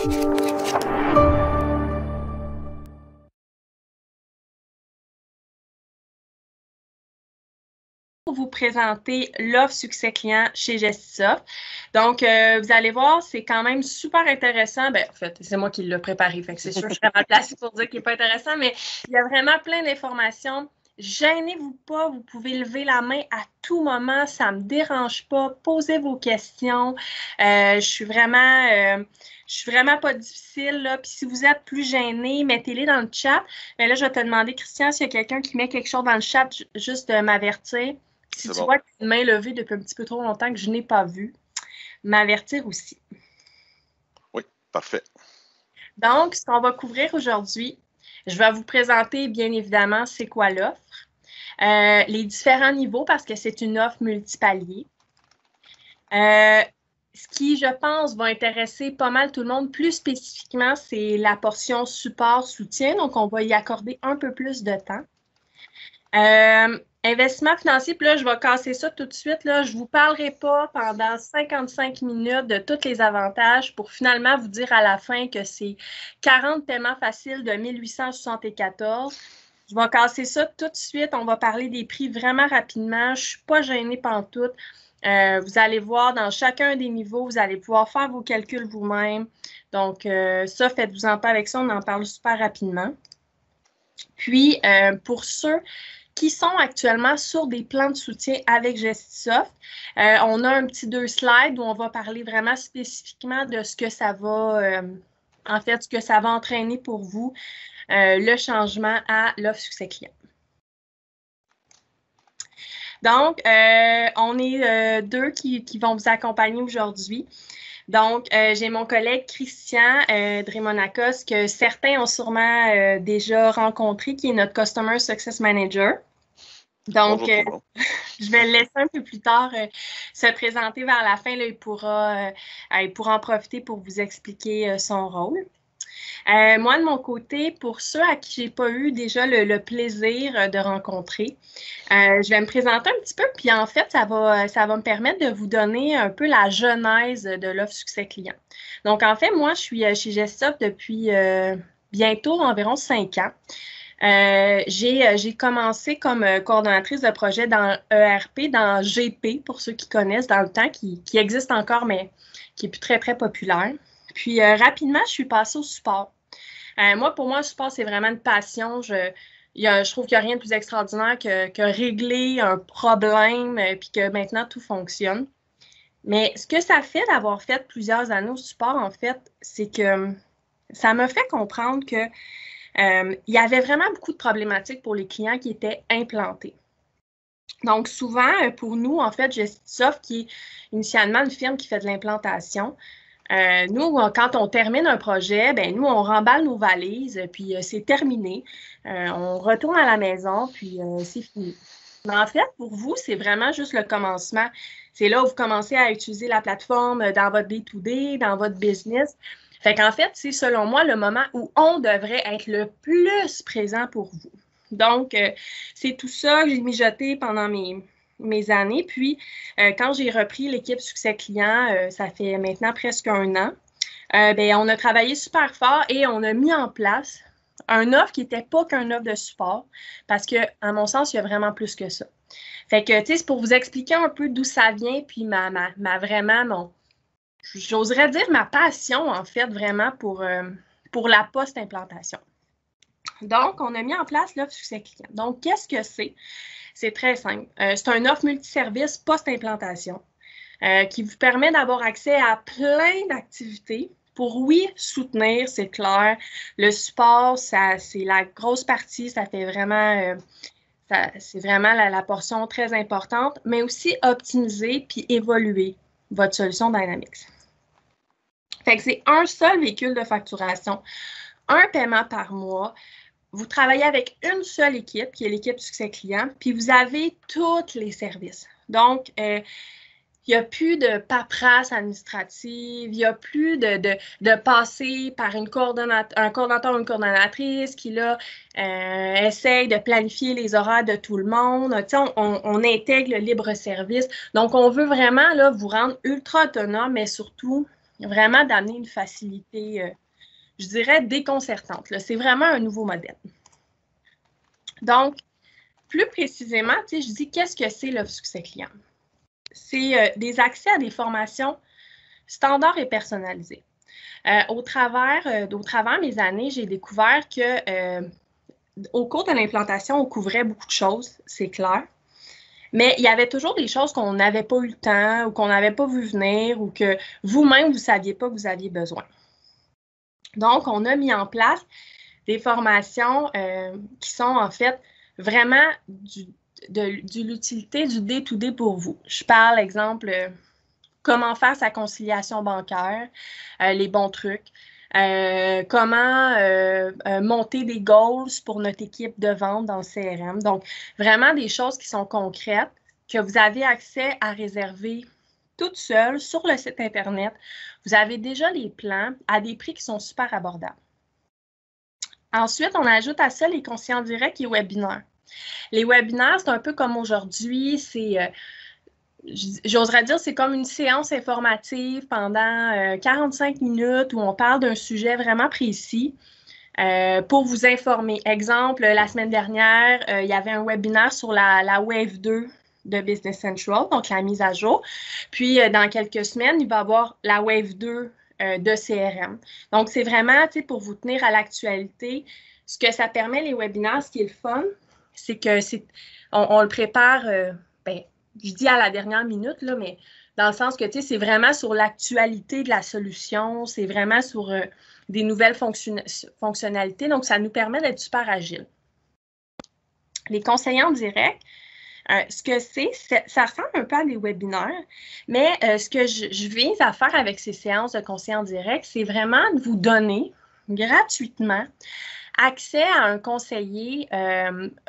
Pour vous présenter l'offre succès client chez Gestisoft. Donc, vous allez voir, c'est quand même super intéressant. En fait, c'est moi qui l'ai préparé, fait que c'est sûr que je serais mal placée pour dire qu'il n'est pas intéressant, mais il y a vraiment plein d'informations. Gênez-vous pas, vous pouvez lever la main à tout moment, ça ne me dérange pas. Posez vos questions. Je suis vraiment pas difficile, là. Puis si vous êtes plus gêné, mettez-les dans le chat. Mais là, je vais te demander, Christian, s'il y a quelqu'un qui met quelque chose dans le chat, juste de m'avertir. Si tu vois une main levée depuis un petit peu trop longtemps que je n'ai pas vu, m'avertir aussi. Oui, parfait. Donc, ce qu'on va couvrir aujourd'hui, je vais vous présenter bien évidemment c'est quoi l'offre, les différents niveaux parce que c'est une offre multipalier. Ce qui, je pense, va intéresser pas mal tout le monde. Plus spécifiquement, c'est la portion support, soutien. Donc, on va y accorder un peu plus de temps. Investissement financier, puis là, je vais casser ça tout de suite. Là. Je ne vous parlerai pas pendant 55 minutes de tous les avantages pour finalement vous dire à la fin que c'est 40 paiements faciles de 1874. Je vais casser ça tout de suite. On va parler des prix vraiment rapidement. Je ne suis pas gênée pantoute. Vous allez voir dans chacun des niveaux, vous allez pouvoir faire vos calculs vous-même. Donc, ça, faites-vous-en pas avec ça. On en parle super rapidement. Puis, pour ceux qui sont actuellement sur des plans de soutien avec Gestisoft. On a un petit 2 slides où on va parler vraiment spécifiquement de ce que ça va, ce que ça va entraîner pour vous, le changement à l'offre succès client. Donc, on est deux qui vont vous accompagner aujourd'hui. Donc, j'ai mon collègue Christian Drémonakos, que certains ont sûrement déjà rencontré, qui est notre Customer Success Manager. Donc, je vais le laisser un peu plus tard se présenter vers la fin. Là, il pourra en profiter pour vous expliquer son rôle. Moi, de mon côté, pour ceux à qui je n'ai pas eu déjà le plaisir de rencontrer, je vais me présenter un petit peu, puis en fait, ça va me permettre de vous donner un peu la genèse de l'offre succès client. Donc, en fait, moi, je suis chez Gestisoft depuis bientôt environ 5 ans. J'ai commencé comme coordonnatrice de projet dans ERP, dans GP, pour ceux qui connaissent dans le temps, qui existe encore, mais qui est plus très, très populaire. Puis, rapidement, je suis passée au support. Pour moi, le support, c'est vraiment une passion. Je trouve qu'il n'y a rien de plus extraordinaire que régler un problème puis que maintenant, tout fonctionne. Mais ce que ça fait d'avoir fait plusieurs années au support, en fait, c'est que ça m'a fait comprendre que il y avait vraiment beaucoup de problématiques pour les clients qui étaient implantés. Donc, souvent, pour nous, en fait, Gestisoft, qui est initialement une firme qui fait de l'implantation, nous, quand on termine un projet, nous, on remballe nos valises, puis c'est terminé. On retourne à la maison, puis c'est fini. Mais en fait, pour vous, c'est vraiment juste le commencement. C'est là où vous commencez à utiliser la plateforme dans votre day-to-day, dans votre business. Fait qu'en fait, c'est selon moi le moment où on devrait être le plus présent pour vous. Donc, c'est tout ça que j'ai mijoté pendant mes années. Puis, quand j'ai repris l'équipe Succès Client, ça fait maintenant presque 1 an, on a travaillé super fort et on a mis en place un offre qui n'était pas qu'un offre de support parce que, à mon sens, il y a vraiment plus que ça. Fait que, tu sais, c'est pour vous expliquer un peu d'où ça vient, puis j'oserais dire ma passion, en fait, vraiment pour la post-implantation. Donc, on a mis en place l'offre succès client. Donc, qu'est-ce que c'est? C'est très simple. C'est un offre multiservice post-implantation qui vous permet d'avoir accès à plein d'activités pour, oui, soutenir, c'est clair. Le support, c'est la grosse partie, ça fait vraiment... c'est vraiment la portion très importante, mais aussi optimiser puis évoluer votre solution Dynamics. Fait que c'est un seul véhicule de facturation, un paiement par mois. Vous travaillez avec une seule équipe, qui est l'équipe succès client, puis vous avez tous les services. Donc, il n'y a plus de paperasse administrative, il n'y a plus de passer par un coordonnateur ou une coordonnatrice qui, là, essaye de planifier les horaires de tout le monde. Tu sais, on intègre le libre service. Donc, on veut vraiment, là, vous rendre ultra autonome, mais surtout vraiment d'amener une facilité, je dirais, déconcertante. C'est vraiment un nouveau modèle. Donc, plus précisément, je dis qu'est-ce que c'est le succès client? C'est des accès à des formations standards et personnalisées. Au travers mes années, j'ai découvert que au cours de l'implantation, on couvrait beaucoup de choses, c'est clair. Mais il y avait toujours des choses qu'on n'avait pas eu le temps ou qu'on n'avait pas vu venir ou que vous-même, vous ne saviez pas que vous aviez besoin. Donc, on a mis en place des formations qui sont en fait vraiment de l'utilité du day-to-day pour vous. Je parle, exemple, comment faire sa conciliation bancaire, les bons trucs, comment monter des goals pour notre équipe de vente dans le CRM. Donc, vraiment des choses qui sont concrètes, que vous avez accès à réserver toute seule sur le site Internet. Vous avez déjà les plans à des prix qui sont super abordables. Ensuite, on ajoute à ça les conseillers en direct et webinaires. Les webinaires, c'est un peu comme aujourd'hui, c'est... j'oserais dire, c'est comme une séance informative pendant 45 minutes où on parle d'un sujet vraiment précis pour vous informer. Exemple, la semaine dernière, il y avait un webinaire sur la Wave 2 de Business Central, donc la mise à jour. Puis, dans quelques semaines, il va y avoir la Wave 2 de CRM. Donc, c'est vraiment pour vous tenir à l'actualité. Ce que ça permet, les webinaires, ce qui est le fun, c'est que on le prépare... je dis à la dernière minute, là, mais dans le sens que, c'est vraiment sur l'actualité de la solution, c'est vraiment sur des nouvelles fonctionnalités. Donc, ça nous permet d'être super agile. Les conseillers en direct, ce que ça ressemble un peu à des webinaires, mais ce que je vise à faire avec ces séances de conseillers en direct, c'est vraiment de vous donner gratuitement accès à un conseiller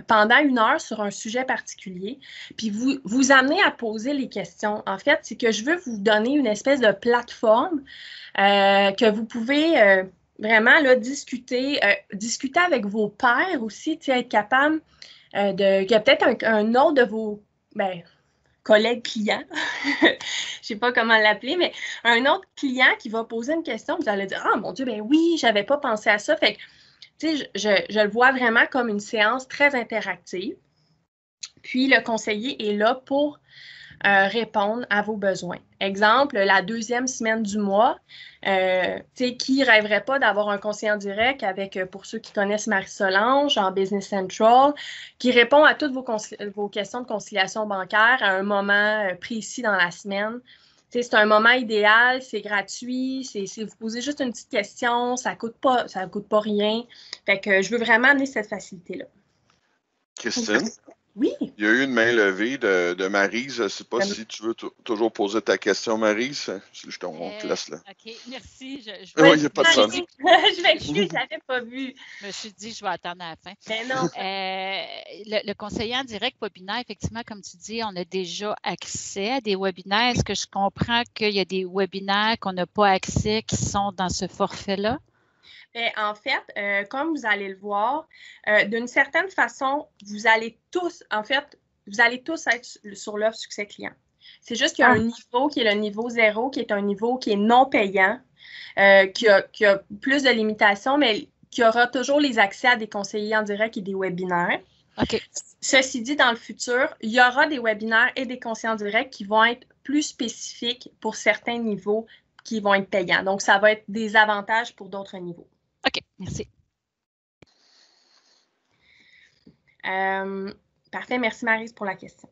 pendant 1 heure sur un sujet particulier, puis vous amener à poser les questions. En fait, c'est que je veux vous donner une espèce de plateforme que vous pouvez vraiment là, discuter avec vos pairs aussi, être capable qu'il y a peut-être un autre de vos collègues clients, je ne sais pas comment l'appeler, mais un autre client qui va poser une question, vous allez dire « Ah, mon Dieu, ben oui, je n'avais pas pensé à ça. » Fait que je le vois vraiment comme une séance très interactive. Puis, le conseiller est là pour répondre à vos besoins. Exemple, la 2e semaine du mois, qui ne rêverait pas d'avoir un conseiller en direct avec, pour ceux qui connaissent Marie-Solange en Business Central, qui répond à toutes vos questions de conciliation bancaire à un moment précis dans la semaine. C'est un moment idéal, c'est gratuit, vous posez juste une petite question, ça coûte pas rien. Fait que je veux vraiment amener cette facilité-là. Christine? Oui. Il y a eu une main levée de Maryse. Je ne sais pas si tu veux toujours poser ta question, Maryse. On te laisse là. OK, merci. Oui, il n'y a pas de problème. Je m'excuse, je ne l'avais pas vu. Je me suis dit, je vais attendre à la fin. Mais non. Le conseiller en direct webinaire, effectivement, comme tu dis, on a déjà accès à des webinaires. Est-ce que je comprends qu'il y a des webinaires qu'on n'a pas accès qui sont dans ce forfait-là? En fait, comme vous allez le voir, d'une certaine façon, vous allez tous être sur l'offre succès client. C'est juste qu'il y a un niveau qui est le niveau 0, qui est un niveau qui est non payant, qui a plus de limitations, mais qui aura toujours les accès à des conseillers en direct et des webinaires. OK. Ceci dit, dans le futur, il y aura des webinaires et des conseillers en direct qui vont être plus spécifiques pour certains niveaux qui vont être payants. Donc, ça va être des avantages pour d'autres niveaux. OK, merci. Parfait, merci Maryse pour la question.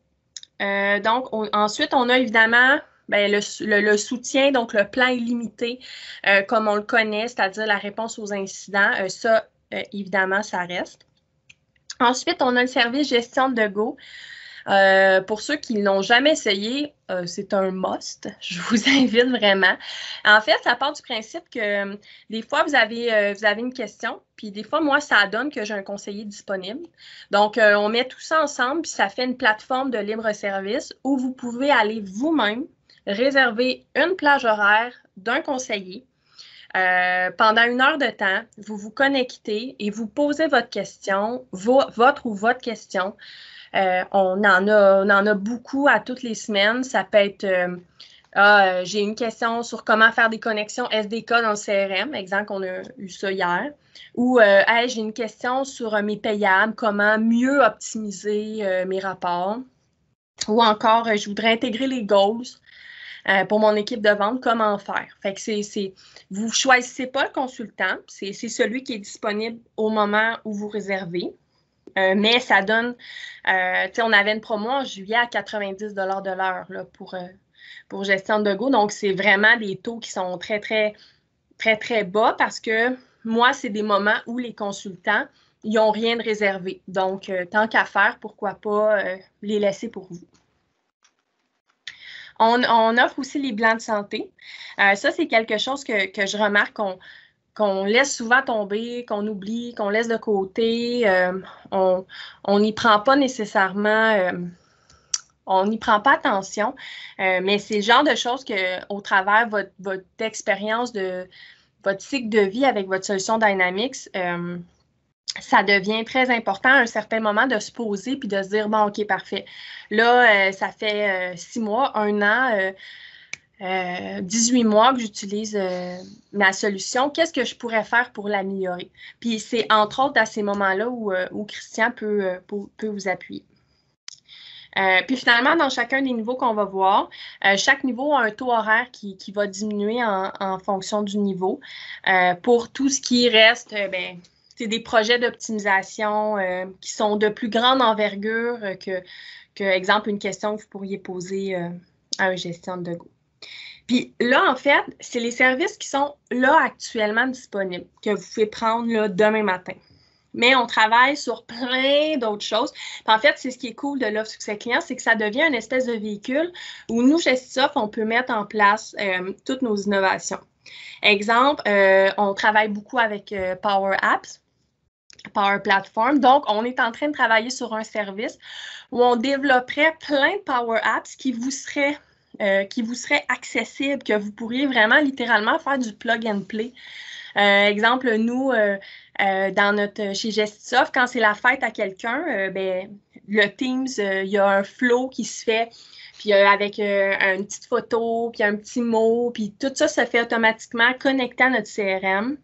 Donc, ensuite, on a évidemment le soutien, donc le plan illimité, comme on le connaît, c'est-à-dire la réponse aux incidents. Ça, évidemment, ça reste. Ensuite, on a le service gestion de Go. Pour ceux qui ne l'ont jamais essayé, c'est un must. Je vous invite vraiment. En fait, ça part du principe que des fois, vous avez une question, puis des fois, moi, ça donne que j'ai un conseiller disponible. Donc, on met tout ça ensemble, puis ça fait une plateforme de libre service où vous pouvez aller vous-même réserver une plage horaire d'un conseiller. Pendant 1 heure de temps, vous vous connectez et vous posez votre question, votre question. On en a beaucoup à toutes les semaines. Ça peut être J'ai une question sur comment faire des connexions SDK dans le CRM, exemple qu'on a eu ça hier. Ou hey, j'ai une question sur mes payables, comment mieux optimiser mes rapports. Ou encore, je voudrais intégrer les goals pour mon équipe de vente, comment faire. Fait que vous ne choisissez pas le consultant, c'est celui qui est disponible au moment où vous réservez. Mais ça donne, on avait une promo en juillet à 90 $ de l'heure là, pour gestion de go. Donc, c'est vraiment des taux qui sont très, très, très, très bas parce que moi, c'est des moments où les consultants, ils n'ont rien de réservé. Donc, tant qu'à faire, pourquoi pas les laisser pour vous. On offre aussi les plans de santé. Ça, c'est quelque chose que je remarque qu'on laisse souvent tomber, qu'on oublie, qu'on laisse de côté. On n'y prend pas nécessairement... on n'y prend pas attention, mais c'est le genre de choses qu'au travers de votre expérience, de votre cycle de vie avec votre solution Dynamics, ça devient très important à un certain moment de se poser puis de se dire, bon, OK, parfait. Là, ça fait 6 mois, 1 an, 18 mois que j'utilise ma solution. Qu'est-ce que je pourrais faire pour l'améliorer? Puis c'est entre autres à ces moments-là où Christian peut vous appuyer. Puis finalement, dans chacun des niveaux qu'on va voir, chaque niveau a un taux horaire qui va diminuer en fonction du niveau. Pour tout ce qui reste, c'est des projets d'optimisation qui sont de plus grande envergure que, exemple, une question que vous pourriez poser à un gestionnaire de go. Puis là, en fait, c'est les services qui sont là actuellement disponibles, que vous pouvez prendre là, demain matin. Mais on travaille sur plein d'autres choses. Puis en fait, c'est ce qui est cool de l'offre succès client, c'est que ça devient une espèce de véhicule où nous, chez Soft, on peut mettre en place toutes nos innovations. Exemple, on travaille beaucoup avec Power Apps, Power Platform. Donc, on est en train de travailler sur un service où on développerait plein de Power Apps qui vous seraient accessibles, que vous pourriez vraiment littéralement faire du plug and play. Exemple, nous, chez Gestisoft, quand c'est la fête à quelqu'un, le Teams, il y a un flow qui se fait, puis avec une petite photo, puis un petit mot, puis tout ça se fait automatiquement connecté à notre CRM.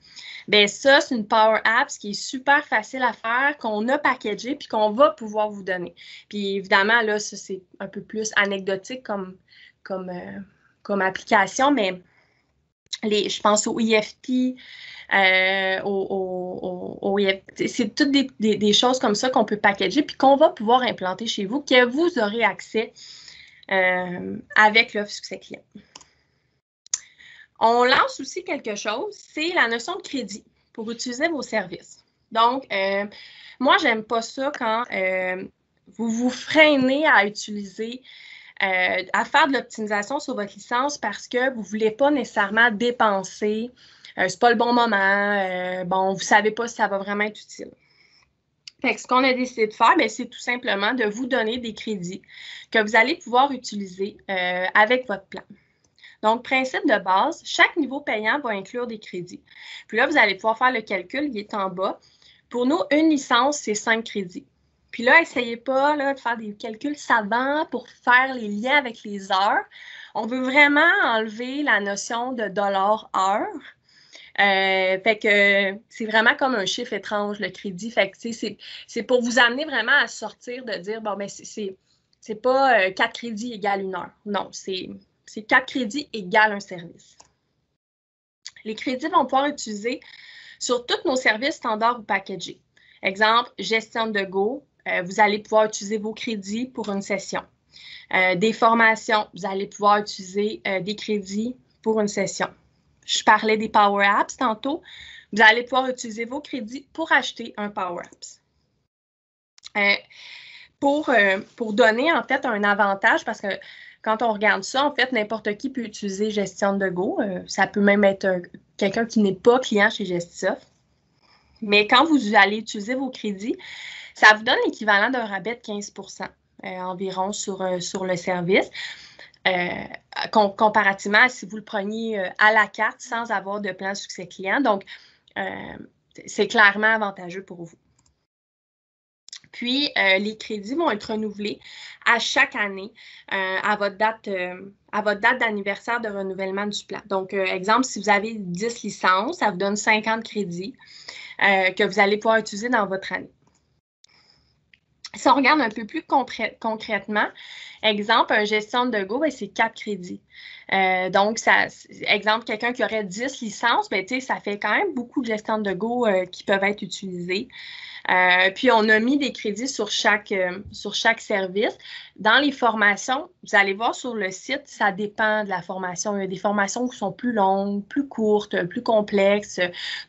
Bien, ça, c'est une Power Apps qui est super facile à faire, qu'on a packagé, puis qu'on va pouvoir vous donner. Puis évidemment, là, ça, c'est un peu plus anecdotique comme application, mais je pense au EFT, c'est toutes des choses comme ça qu'on peut packager puis qu'on va pouvoir implanter chez vous, que vous aurez accès avec l'offre succès client. On lance aussi quelque chose, c'est la notion de crédit pour utiliser vos services. Donc, moi, j'aime pas ça quand vous vous freinez à utiliser à faire de l'optimisation sur votre licence parce que vous ne voulez pas nécessairement dépenser. C'est pas le bon moment. Vous ne savez pas si ça va vraiment être utile. Fait que ce qu'on a décidé de faire, c'est tout simplement de vous donner des crédits que vous allez pouvoir utiliser avec votre plan. Donc, principe de base, chaque niveau payant va inclure des crédits. Puis là, vous allez pouvoir faire le calcul, il est en bas. Pour nous, une licence, c'est 5 crédits. Puis là, essayez pas là, de faire des calculs savants pour faire les liens avec les heures. On veut vraiment enlever la notion de $/heure. Fait que c'est vraiment comme un chiffre étrange, le crédit. Fait que c'est pour vous amener vraiment à sortir de dire, c'est pas 4 crédits égale 1 heure. Non, c'est 4 crédits égale un service. Les crédits vont pouvoir utiliser sur tous nos services standards ou packagés. Exemple, gestion de go. Vous allez pouvoir utiliser vos crédits pour une session. Des formations, vous allez pouvoir utiliser des crédits pour une session. Je parlais des Power Apps tantôt. Vous allez pouvoir utiliser vos crédits pour acheter un Power Apps. Pour donner en fait un avantage, parce que quand on regarde ça, en fait, n'importe qui peut utiliser Gestion de Go. Ça peut même être quelqu'un qui n'est pas client chez Gestisoft. Mais quand vous allez utiliser vos crédits, ça vous donne l'équivalent d'un rabais de 15 % environ sur le service, comparativement à si vous le preniez à la carte sans avoir de plan succès client. Donc, c'est clairement avantageux pour vous. Puis, les crédits vont être renouvelés à chaque année à votre date d'anniversaire de renouvellement du plan. Donc, exemple, si vous avez 10 licences, ça vous donne 50 crédits que vous allez pouvoir utiliser dans votre année. Si on regarde un peu plus concrètement, exemple, un gestion de go, c'est 4 crédits. Donc, exemple, quelqu'un qui aurait 10 licences, ça fait quand même beaucoup de gestion de go qui peuvent être utilisées. Puis, on a mis des crédits sur chaque service. Dans les formations, vous allez voir sur le site, ça dépend de la formation. Il y a des formations qui sont plus longues, plus courtes, plus complexes.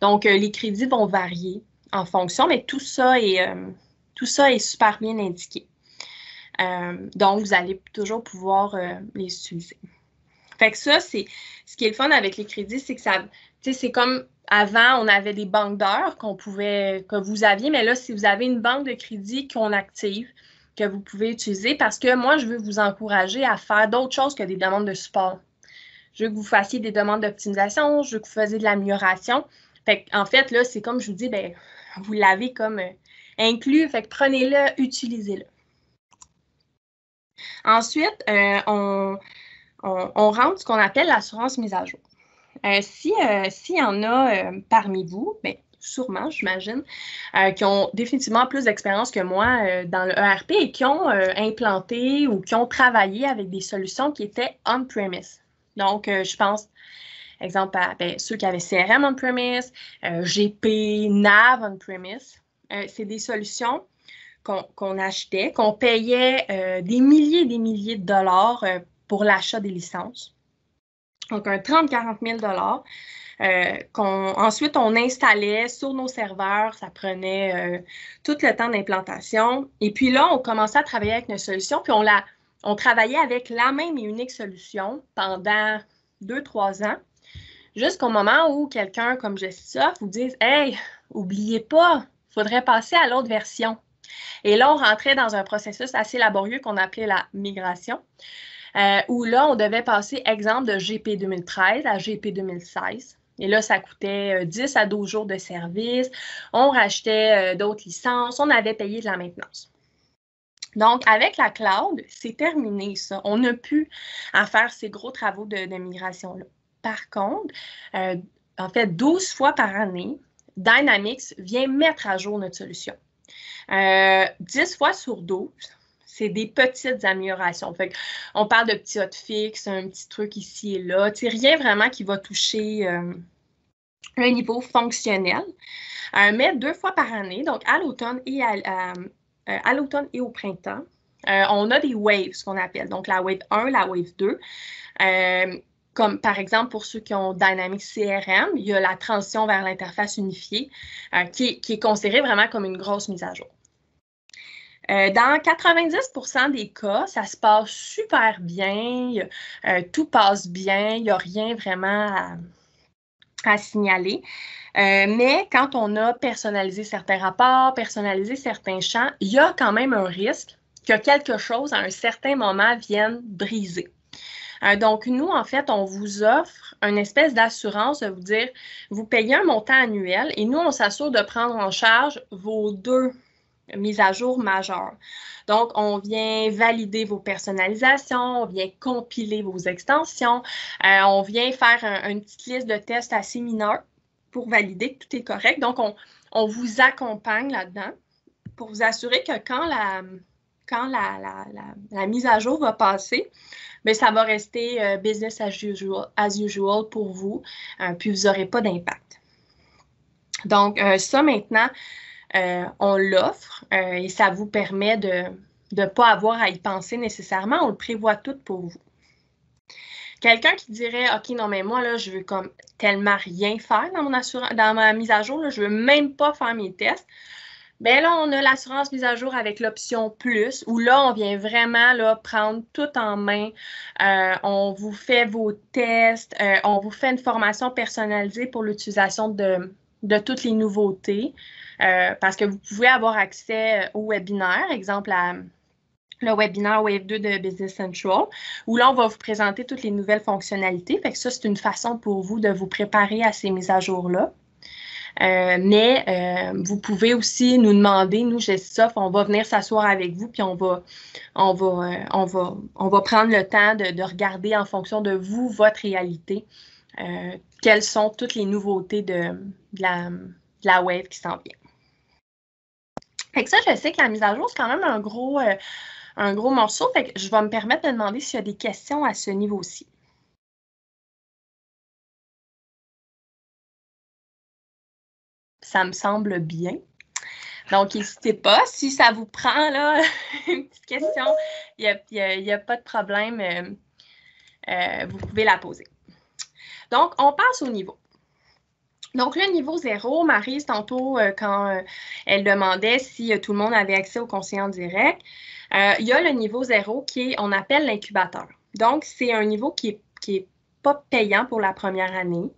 Donc, les crédits vont varier en fonction, mais tout ça est super bien indiqué. Donc, vous allez toujours pouvoir les utiliser. Fait que ça, ce qui est le fun avec les crédits, c'est que c'est comme avant, on avait des banques d'heures que vous aviez, mais là, si vous avez une banque de crédit qu'on active, que vous pouvez utiliser, parce que moi, je veux vous encourager à faire d'autres choses que des demandes de support. Je veux que vous fassiez des demandes d'optimisation, je veux que vous fassiez de l'amélioration. Fait en fait, là, c'est comme je vous dis, vous l'avez comme inclus, fait que prenez-le, utilisez-le. Ensuite, on rentre ce qu'on appelle l'assurance mise à jour. S'il y en a parmi vous, sûrement, j'imagine, qui ont définitivement plus d'expérience que moi dans le ERP et qui ont implanté ou qui ont travaillé avec des solutions qui étaient on-premise. Donc, je pense, exemple, à ceux qui avaient CRM on-premise, GP, NAV on-premise. C'est des solutions qu'on achetait, qu'on payait des milliers et des milliers de dollars pour l'achat des licences. Donc, un 30-40 000 ensuite, on installait sur nos serveurs. Ça prenait tout le temps d'implantation. Et puis là, on commençait à travailler avec nos solutions. Puis on travaillait avec la même et unique solution pendant 2-3 ans, jusqu'au moment où quelqu'un comme Jessica vous dise « Hey, oubliez pas, il faudrait passer à l'autre version. » Et là, on rentrait dans un processus assez laborieux qu'on appelait la migration, où là, on devait passer, exemple, de GP 2013 à GP 2016. Et là, ça coûtait 10 à 12 jours de service. On rachetait d'autres licences. On avait payé de la maintenance. Donc, avec la cloud, c'est terminé ça. On n'a plus à faire ces gros travaux de migration-là. Par contre, en fait, 12 fois par année, Dynamics vient mettre à jour notre solution. 10 fois sur 12, c'est des petites améliorations. Fait on parle de petits hotfix, un petit truc ici et là. Rien vraiment qui va toucher un niveau fonctionnel. Mais 2 fois par année, donc à l'automne et au printemps, on a des waves, ce qu'on appelle. Donc, la wave 1, la wave 2. Comme par exemple, pour ceux qui ont Dynamics CRM, il y a la transition vers l'interface unifiée qui est considérée vraiment comme une grosse mise à jour. Dans 90% des cas, ça se passe super bien, tout passe bien, il n'y a rien vraiment à signaler. Mais quand on a personnalisé certains rapports, personnalisé certains champs, il y a quand même un risque que quelque chose, à un certain moment, vienne briser. Donc, nous, en fait, on vous offre une espèce d'assurance de vous dire, vous payez un montant annuel et nous, on s'assure de prendre en charge vos 2 mises à jour majeures. Donc, on vient valider vos personnalisations, on vient compiler vos extensions, on vient faire une petite liste de tests assez mineurs pour valider que tout est correct. Donc, on vous accompagne là-dedans pour vous assurer que quand la mise à jour va passer, bien, ça va rester business as usual pour vous, puis vous n'aurez pas d'impact. Donc, ça maintenant, on l'offre et ça vous permet de ne pas avoir à y penser nécessairement. On le prévoit tout pour vous. Quelqu'un qui dirait, OK, non, mais moi, là, je veux comme tellement rien faire dans ma mise à jour, là, je ne veux même pas faire mes tests. Bien là, on a l'assurance mise à jour avec l'option plus, où là, on vient vraiment là, prendre tout en main. On vous fait vos tests, on vous fait une formation personnalisée pour l'utilisation de toutes les nouveautés, parce que vous pouvez avoir accès au webinaire, exemple le webinaire Wave 2 de Business Central, où là, on va vous présenter toutes les nouvelles fonctionnalités. Fait que ça, c'est une façon pour vous de vous préparer à ces mises à jour-là. Mais vous pouvez aussi nous demander, nous, Gestisoft, on va venir s'asseoir avec vous, puis on va prendre le temps de regarder en fonction de vous, votre réalité, quelles sont toutes les nouveautés de la Wave qui s'en vient. Fait que ça, je sais que la mise à jour, c'est quand même un gros morceau. Fait que je vais me permettre de demander s'il y a des questions à ce niveau-ci. Ça me semble bien. Donc, n'hésitez pas. Si ça vous prend, là, une petite question, il n'y a pas de problème. Vous pouvez la poser. Donc, on passe au niveau. Donc, le niveau 0, Maryse, tantôt, quand elle demandait si tout le monde avait accès au conseiller en direct, il y a le niveau 0 on appelle l'incubateur. Donc, c'est un niveau qui est pas payant pour la première année,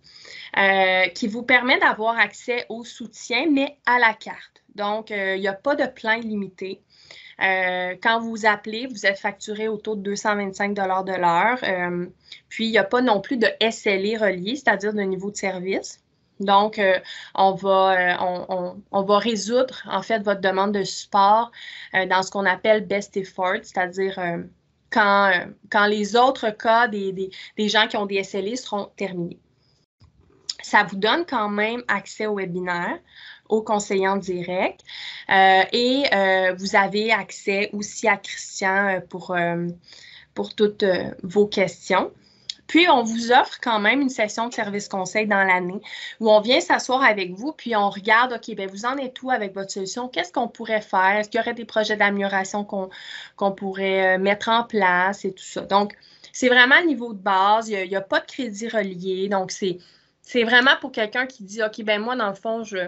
qui vous permet d'avoir accès au soutien, mais à la carte. Donc, il n'y a pas de plan illimité. Quand vous appelez, vous êtes facturé au taux de 225 de l'heure. Puis, il n'y a pas non plus de SLA relié, c'est-à-dire de niveau de service. Donc, on va résoudre, en fait, votre demande de support dans ce qu'on appelle best effort, c'est-à-dire quand les autres cas des gens qui ont des SLA seront terminés. Ça vous donne quand même accès au webinaire, au conseiller en direct et vous avez accès aussi à Christian pour toutes vos questions. Puis, on vous offre quand même une session de service conseil dans l'année où on vient s'asseoir avec vous, puis on regarde, OK, bien, vous en êtes où avec votre solution? Qu'est-ce qu'on pourrait faire? Est-ce qu'il y aurait des projets d'amélioration qu'on pourrait mettre en place et tout ça? Donc, c'est vraiment le niveau de base. Il n'y a pas de crédit relié. Donc, c'est vraiment pour quelqu'un qui dit, OK, bien, moi, dans le fond, je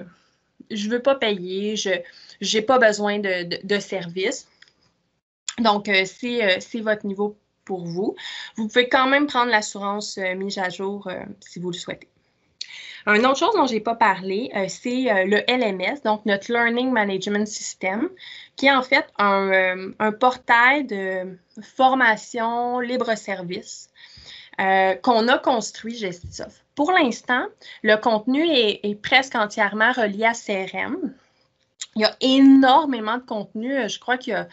ne veux pas payer, je n'ai pas besoin de service. Donc, c'est votre niveau pour vous. Vous pouvez quand même prendre l'assurance mise à jour si vous le souhaitez. Une autre chose dont je n'ai pas parlé, c'est le LMS, donc notre Learning Management System, qui est en fait un portail de formation libre-service qu'on a construit Gestisoft. Pour l'instant, le contenu est presque entièrement relié à CRM. Il y a énormément de contenu. Je crois qu'il y a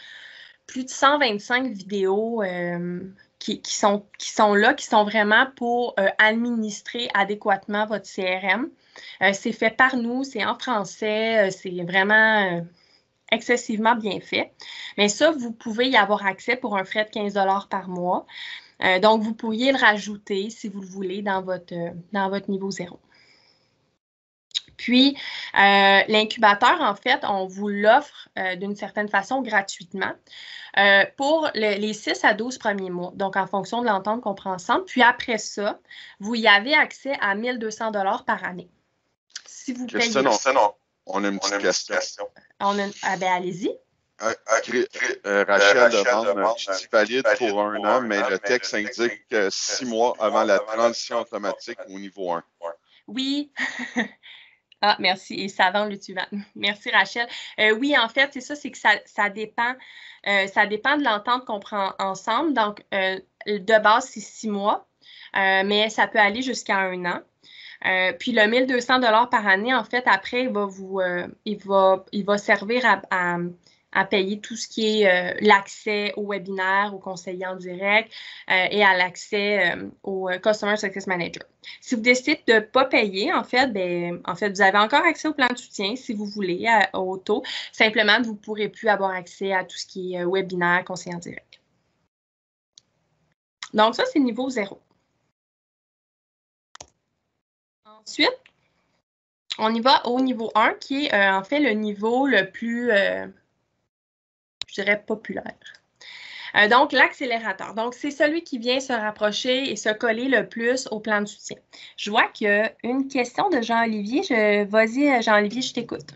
plus de 125 vidéos qui sont là, qui sont vraiment pour administrer adéquatement votre CRM. C'est fait par nous, c'est en français, c'est vraiment excessivement bien fait. Mais ça, vous pouvez y avoir accès pour un frais de 15 $ par mois. Donc, vous pourriez le rajouter, si vous le voulez, dans votre niveau 0. Puis, l'incubateur, en fait, on vous l'offre d'une certaine façon gratuitement pour les 6 à 12 premiers mois, donc en fonction de l'entente qu'on prend ensemble. Puis après ça, vous y avez accès à 1 200 $ par année. Si vous payez... On a une petite question. Ben, allez-y. Rachel demande, je dis valide pour 1 an, mais le texte indique 6 mois avant la transition automatique au niveau 1. Oui. Ah, merci. Et savant le tuant. Merci, Rachel. Oui, en fait, c'est ça, c'est que ça dépend de l'entente qu'on prend ensemble. Donc, de base, c'est 6 mois, mais ça peut aller jusqu'à 1 an. Puis le 1 200 $ par année, en fait, après, il va servir à payer tout ce qui est l'accès au webinaire, au conseiller en direct et à l'accès au Customer Success Manager. Si vous décidez de ne pas payer, en fait, vous avez encore accès au plan de soutien si vous voulez, au taux. Simplement, vous ne pourrez plus avoir accès à tout ce qui est webinaire, conseiller en direct. Donc, ça, c'est niveau 0. Ensuite, on y va au niveau 1, qui est en fait le niveau le plus... je dirais populaire. Donc, l'accélérateur. Donc, c'est celui qui vient se rapprocher et se coller le plus au plan de soutien. Je vois qu'il y a une question de Jean-Olivier. Vas-y, Jean-Olivier, je t'écoute.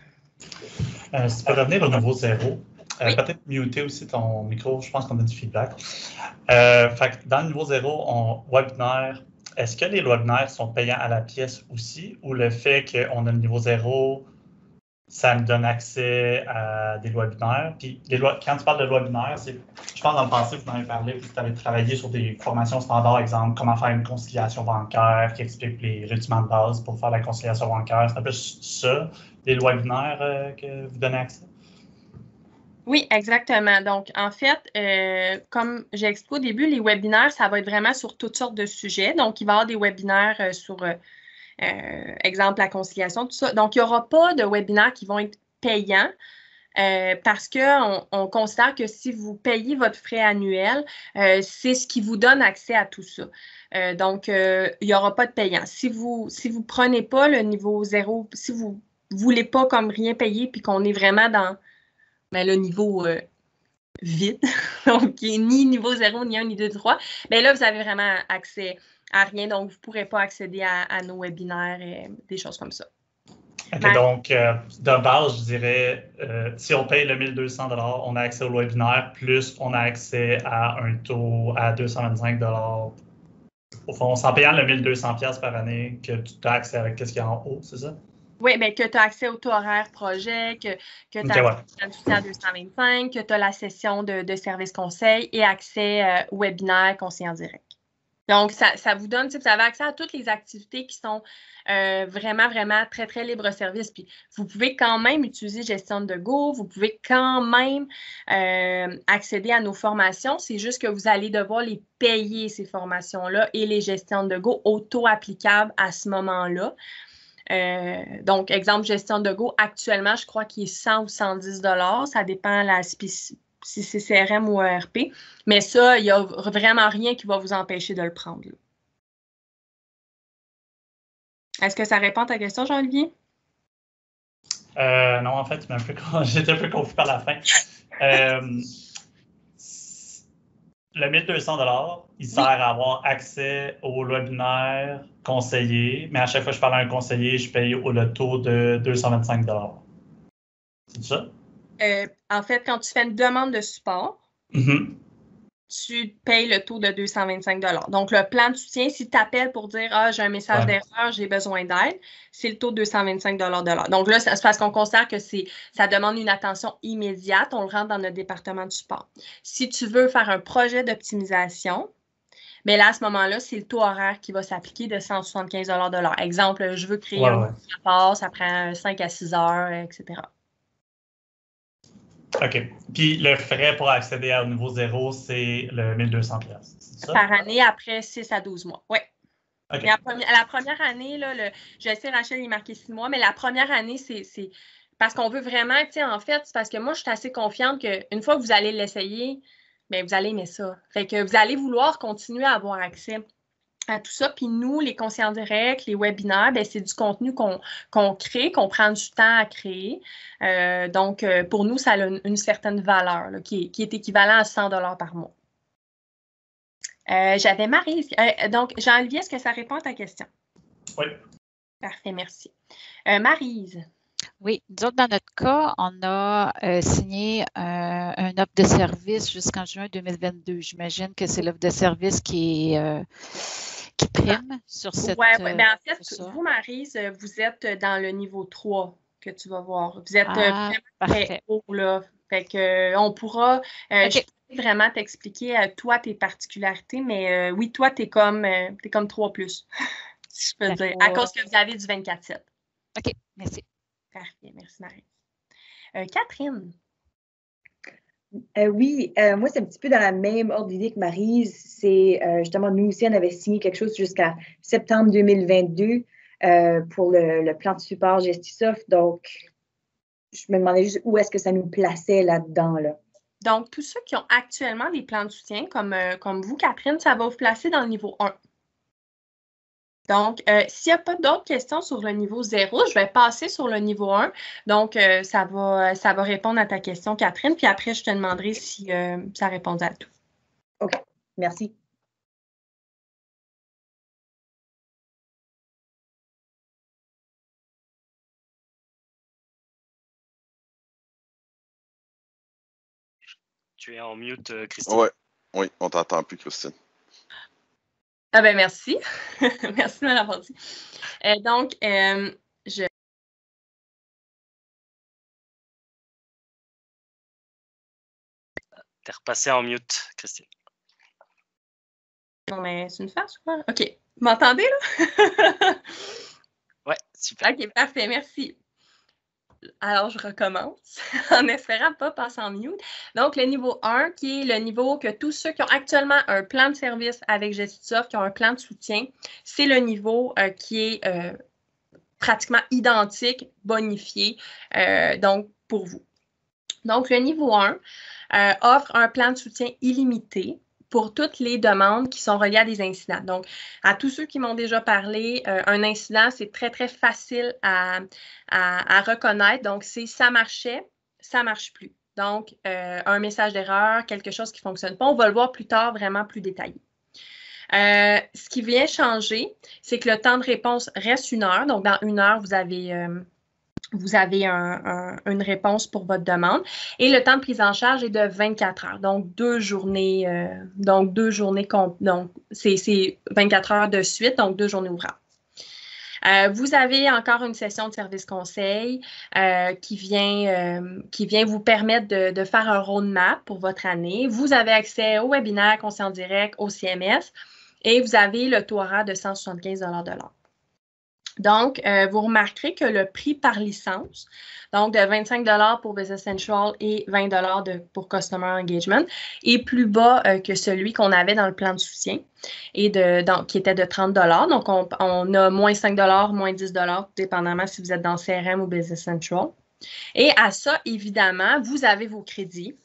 Si tu peux revenir au niveau 0, oui. Peut-être muter aussi ton micro, je pense qu'on a du feedback. Fait que dans le niveau 0, webinaire, est-ce que les webinaires sont payants à la pièce aussi ou le fait qu'on a le niveau 0 ça me donne accès à des webinaires. Puis quand tu parles de webinaires, je pense dans le passé, vous en avez parlé, vous avez travaillé sur des formations standards, exemple, comment faire une conciliation bancaire, qui explique les rudiments de base pour faire la conciliation bancaire. C'est un peu ça, les webinaires que vous donnez accès? Oui, exactement. Donc, en fait, comme j'ai expliqué au début, les webinaires, ça va être vraiment sur toutes sortes de sujets. Donc, il va y avoir des webinaires sur exemple, la conciliation, tout ça. Donc, il n'y aura pas de webinaires qui vont être payants parce qu'on considère que si vous payez votre frais annuel, c'est ce qui vous donne accès à tout ça. Donc, il n'y aura pas de payant. Si vous ne prenez pas le niveau 0, si vous ne voulez pas comme rien payer puis qu'on est vraiment dans le niveau vide, donc qui est ni niveau 0, ni 1, ni 2, 3, bien là, vous avez vraiment accès à rien, donc vous ne pourrez pas accéder à nos webinaires et des choses comme ça. OK, donc, de base, je dirais, si on paye le 1200 $, on a accès au webinaire, plus on a accès à un taux à 225 $. Au fond, en payant le 1200 $ par année, que tu as accès avec ce qu'il y a en haut, c'est ça? Oui, bien que tu as accès au taux horaire projet, que tu as accès à 225, que tu as la session de service conseil et accès au webinaire conseiller en direct. Donc, ça vous donne, vous avez accès à toutes les activités qui sont vraiment, vraiment très, très libre-service. Puis, vous pouvez quand même utiliser Gestion de Go, vous pouvez quand même accéder à nos formations. C'est juste que vous allez devoir les payer, ces formations-là, et les gestions de Go auto-applicables à ce moment-là. Donc, exemple, Gestion de Go, actuellement, je crois qu'il est 100 ou 110 $. Ça dépend si c'est CRM ou ERP. Mais ça, il n'y a vraiment rien qui va vous empêcher de le prendre. Est-ce que ça répond à ta question, Jean-Olivier? Non, en fait, j'étais un peu confus par la fin. Le 1200 $, il sert à avoir accès au webinaire conseiller, mais à chaque fois que je parle à un conseiller, je paye le taux de 225 $. C'est ça? En fait, quand tu fais une demande de support, tu payes le taux de 225 $. Donc, le plan de soutien, si tu appelles pour dire « Ah, j'ai un message d'erreur, j'ai besoin d'aide », c'est le taux de 225 $. Donc là, c'est parce qu'on considère que ça demande une attention immédiate. On le rentre dans notre département de support. Si tu veux faire un projet d'optimisation, mais là, à ce moment-là, c'est le taux horaire qui va s'appliquer de 175 $ de l'heure. Exemple, je veux créer un rapport, ça prend 5 à 6 heures, etc. OK. Puis le frais pour accéder au niveau 0, c'est le 1200 $. C'est ça? Par année, après 6 à 12 mois. Oui. Okay. Mais la première année, là, je sais, Rachel, il est marqué 6 mois, mais la première année, c'est parce qu'on veut vraiment, tu sais, en fait, c'est parce que moi, je suis assez confiante qu'une fois que vous allez l'essayer, bien, vous allez aimer ça. Fait que vous allez vouloir continuer à avoir accès à tout ça. Puis nous, les conseillers en direct, les webinaires, bien, c'est du contenu qu'on crée, qu'on prend du temps à créer. Donc, pour nous, ça a une certaine valeur là, qui est équivalent à 100 $ par mois. J'avais Maryse. Donc, Jean-Olivier, est-ce que ça répond à ta question? Oui. Parfait, merci. Maryse. Oui, nous autres, dans notre cas, on a signé un offre de service jusqu'en juin 2022. J'imagine que c'est l'offre de service qui prime sur cette... Oui, bien, en fait, vous, Maryse, vous êtes dans le niveau 3 que tu vas voir. Vous êtes vraiment très haut, là. Fait que on pourra... Je peux vraiment t'expliquer, toi, tes particularités, mais oui, toi, t'es comme 3+, si je peux dire, à cause que vous avez du 24/7. OK, merci. Parfait, merci Marie. Catherine. Oui, moi, c'est un petit peu dans la même ordre d'idée que Maryse. C'est justement, nous aussi, on avait signé quelque chose jusqu'à septembre 2022 pour le plan de support Gestisoft. Donc, je me demandais juste où est-ce que ça nous plaçait là-dedans, là. Donc, tous ceux qui ont actuellement des plans de soutien, comme vous, Catherine, ça va vous placer dans le niveau 1. Donc, s'il n'y a pas d'autres questions sur le niveau 0, je vais passer sur le niveau 1. Donc, ça va répondre à ta question, Catherine. Puis après, je te demanderai si ça répond à tout. OK, merci. Tu es en mute, Christine. Oui, on t'entend plus, Christine. Ah ben merci. Merci de me l'avoir dit. Donc, T'es repassé en mute, Christine. Non, mais c'est une farce ou quoi? OK. Vous m'entendez, là? Ouais, super. OK, parfait, merci. Alors, je recommence en espérant pas passer en mute. Donc, le niveau 1, qui est le niveau que tous ceux qui ont actuellement un plan de service avec Gestisoft, qui ont un plan de soutien, c'est le niveau qui est pratiquement identique, bonifié, donc pour vous. Donc, le niveau 1 offre un plan de soutien illimité pour toutes les demandes qui sont reliées à des incidents. Donc, à tous ceux qui m'ont déjà parlé, un incident, c'est très, très facile à reconnaître. Donc, c'est ça marchait, ça ne marche plus. Donc, un message d'erreur, quelque chose qui ne fonctionne pas. On va le voir plus tard, vraiment plus détaillé. Ce qui vient changer, c'est que le temps de réponse reste 1 heure. Donc, dans 1 heure, vous avez une réponse pour votre demande. Et le temps de prise en charge est de 24 heures. Donc, 2 journées. Donc, c'est 24 heures de suite, donc 2 journées ouvrables. Vous avez encore une session de service conseil qui vient vous permettre de faire un roadmap pour votre année. Vous avez accès au webinaire, conseil en direct, au CMS et vous avez le taux horaire de 175 $ de l'heure. Donc, vous remarquerez que le prix par licence, donc de 25 $ pour Business Central et 20 $ pour Customer Engagement, est plus bas que celui qu'on avait dans le plan de soutien et qui était de 30 $. Donc, on a moins 5 $, moins 10 $, dépendamment si vous êtes dans CRM ou Business Central. Et à ça, évidemment, vous avez vos crédits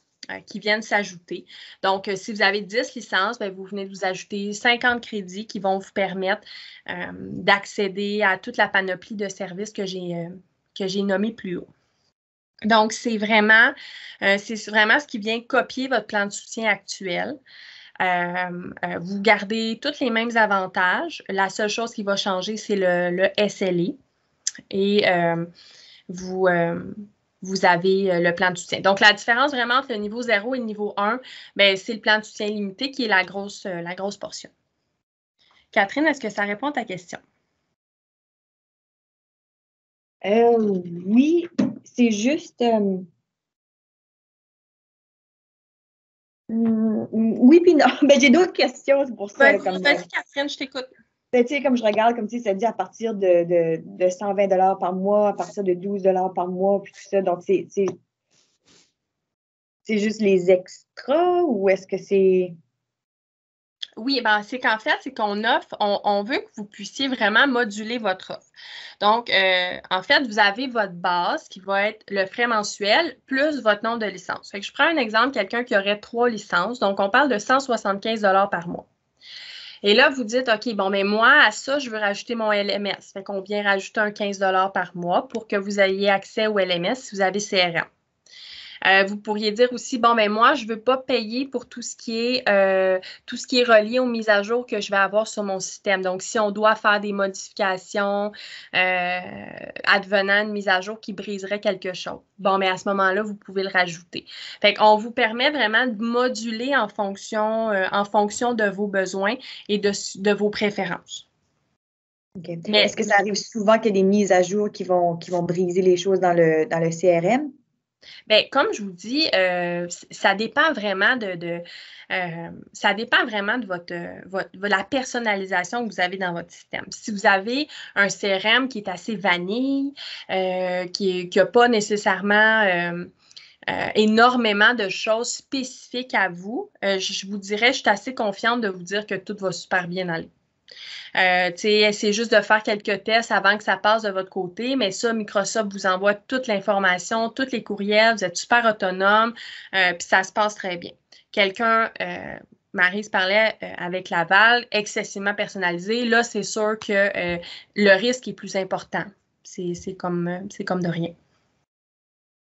qui viennent s'ajouter. Donc, si vous avez 10 licences, bien, vous venez de vous ajouter 50 crédits qui vont vous permettre d'accéder à toute la panoplie de services que j'ai nommé plus haut. Donc, c'est vraiment ce qui vient copier votre plan de soutien actuel. Vous gardez tous les mêmes avantages. La seule chose qui va changer, c'est le SLA. Et vous avez le plan de soutien. Donc, la différence vraiment entre le niveau 0 et le niveau 1, c'est le plan de soutien limité qui est la grosse portion. Catherine, est-ce que ça répond à ta question? Oui, c'est juste... oui, puis non. J'ai d'autres questions, c'est pour ça. Vas-y, Catherine, je t'écoute. Tu sais, comme je regarde, comme si ça dit à partir de 120 $ par mois, à partir de 12 $ par mois, puis tout ça. Donc, c'est juste les extras ou est-ce que c'est... Oui, c'est qu'en fait, c'est qu'on offre, on veut que vous puissiez vraiment moduler votre offre. Donc, en fait, vous avez votre base qui va être le frais mensuel plus votre nombre de licences. Fait que je prends un exemple, quelqu'un qui aurait 3 licences. Donc, on parle de 175 $ par mois. Et là, vous dites, OK, mais moi, à ça, je veux rajouter mon LMS. Fait qu'on vient rajouter un 15 $ par mois pour que vous ayez accès au LMS si vous avez CRM. Vous pourriez dire aussi, moi, je ne veux pas payer pour tout ce qui est relié aux mises à jour que je vais avoir sur mon système. Donc, si on doit faire des modifications advenant une mise à jour qui briserait quelque chose, mais à ce moment-là, vous pouvez le rajouter. Fait qu'on vous permet vraiment de moduler en fonction de vos besoins et de vos préférences. OK. Mais est-ce que ça arrive souvent qu'il y a des mises à jour qui vont briser les choses dans le CRM? Comme je vous dis, ça dépend vraiment de la personnalisation que vous avez dans votre système. Si vous avez un CRM qui est assez vanille, qui n'a pas nécessairement énormément de choses spécifiques à vous, je vous dirais, je suis assez confiante de vous dire que tout va super bien aller. C'est juste de faire quelques tests avant que ça passe de votre côté, mais ça, Microsoft vous envoie toute l'information, tous les courriels, vous êtes super autonome, puis ça se passe très bien. Quelqu'un, Maryse parlait avec Laval, excessivement personnalisé, là, c'est sûr que le risque est plus important. C'est comme de rien.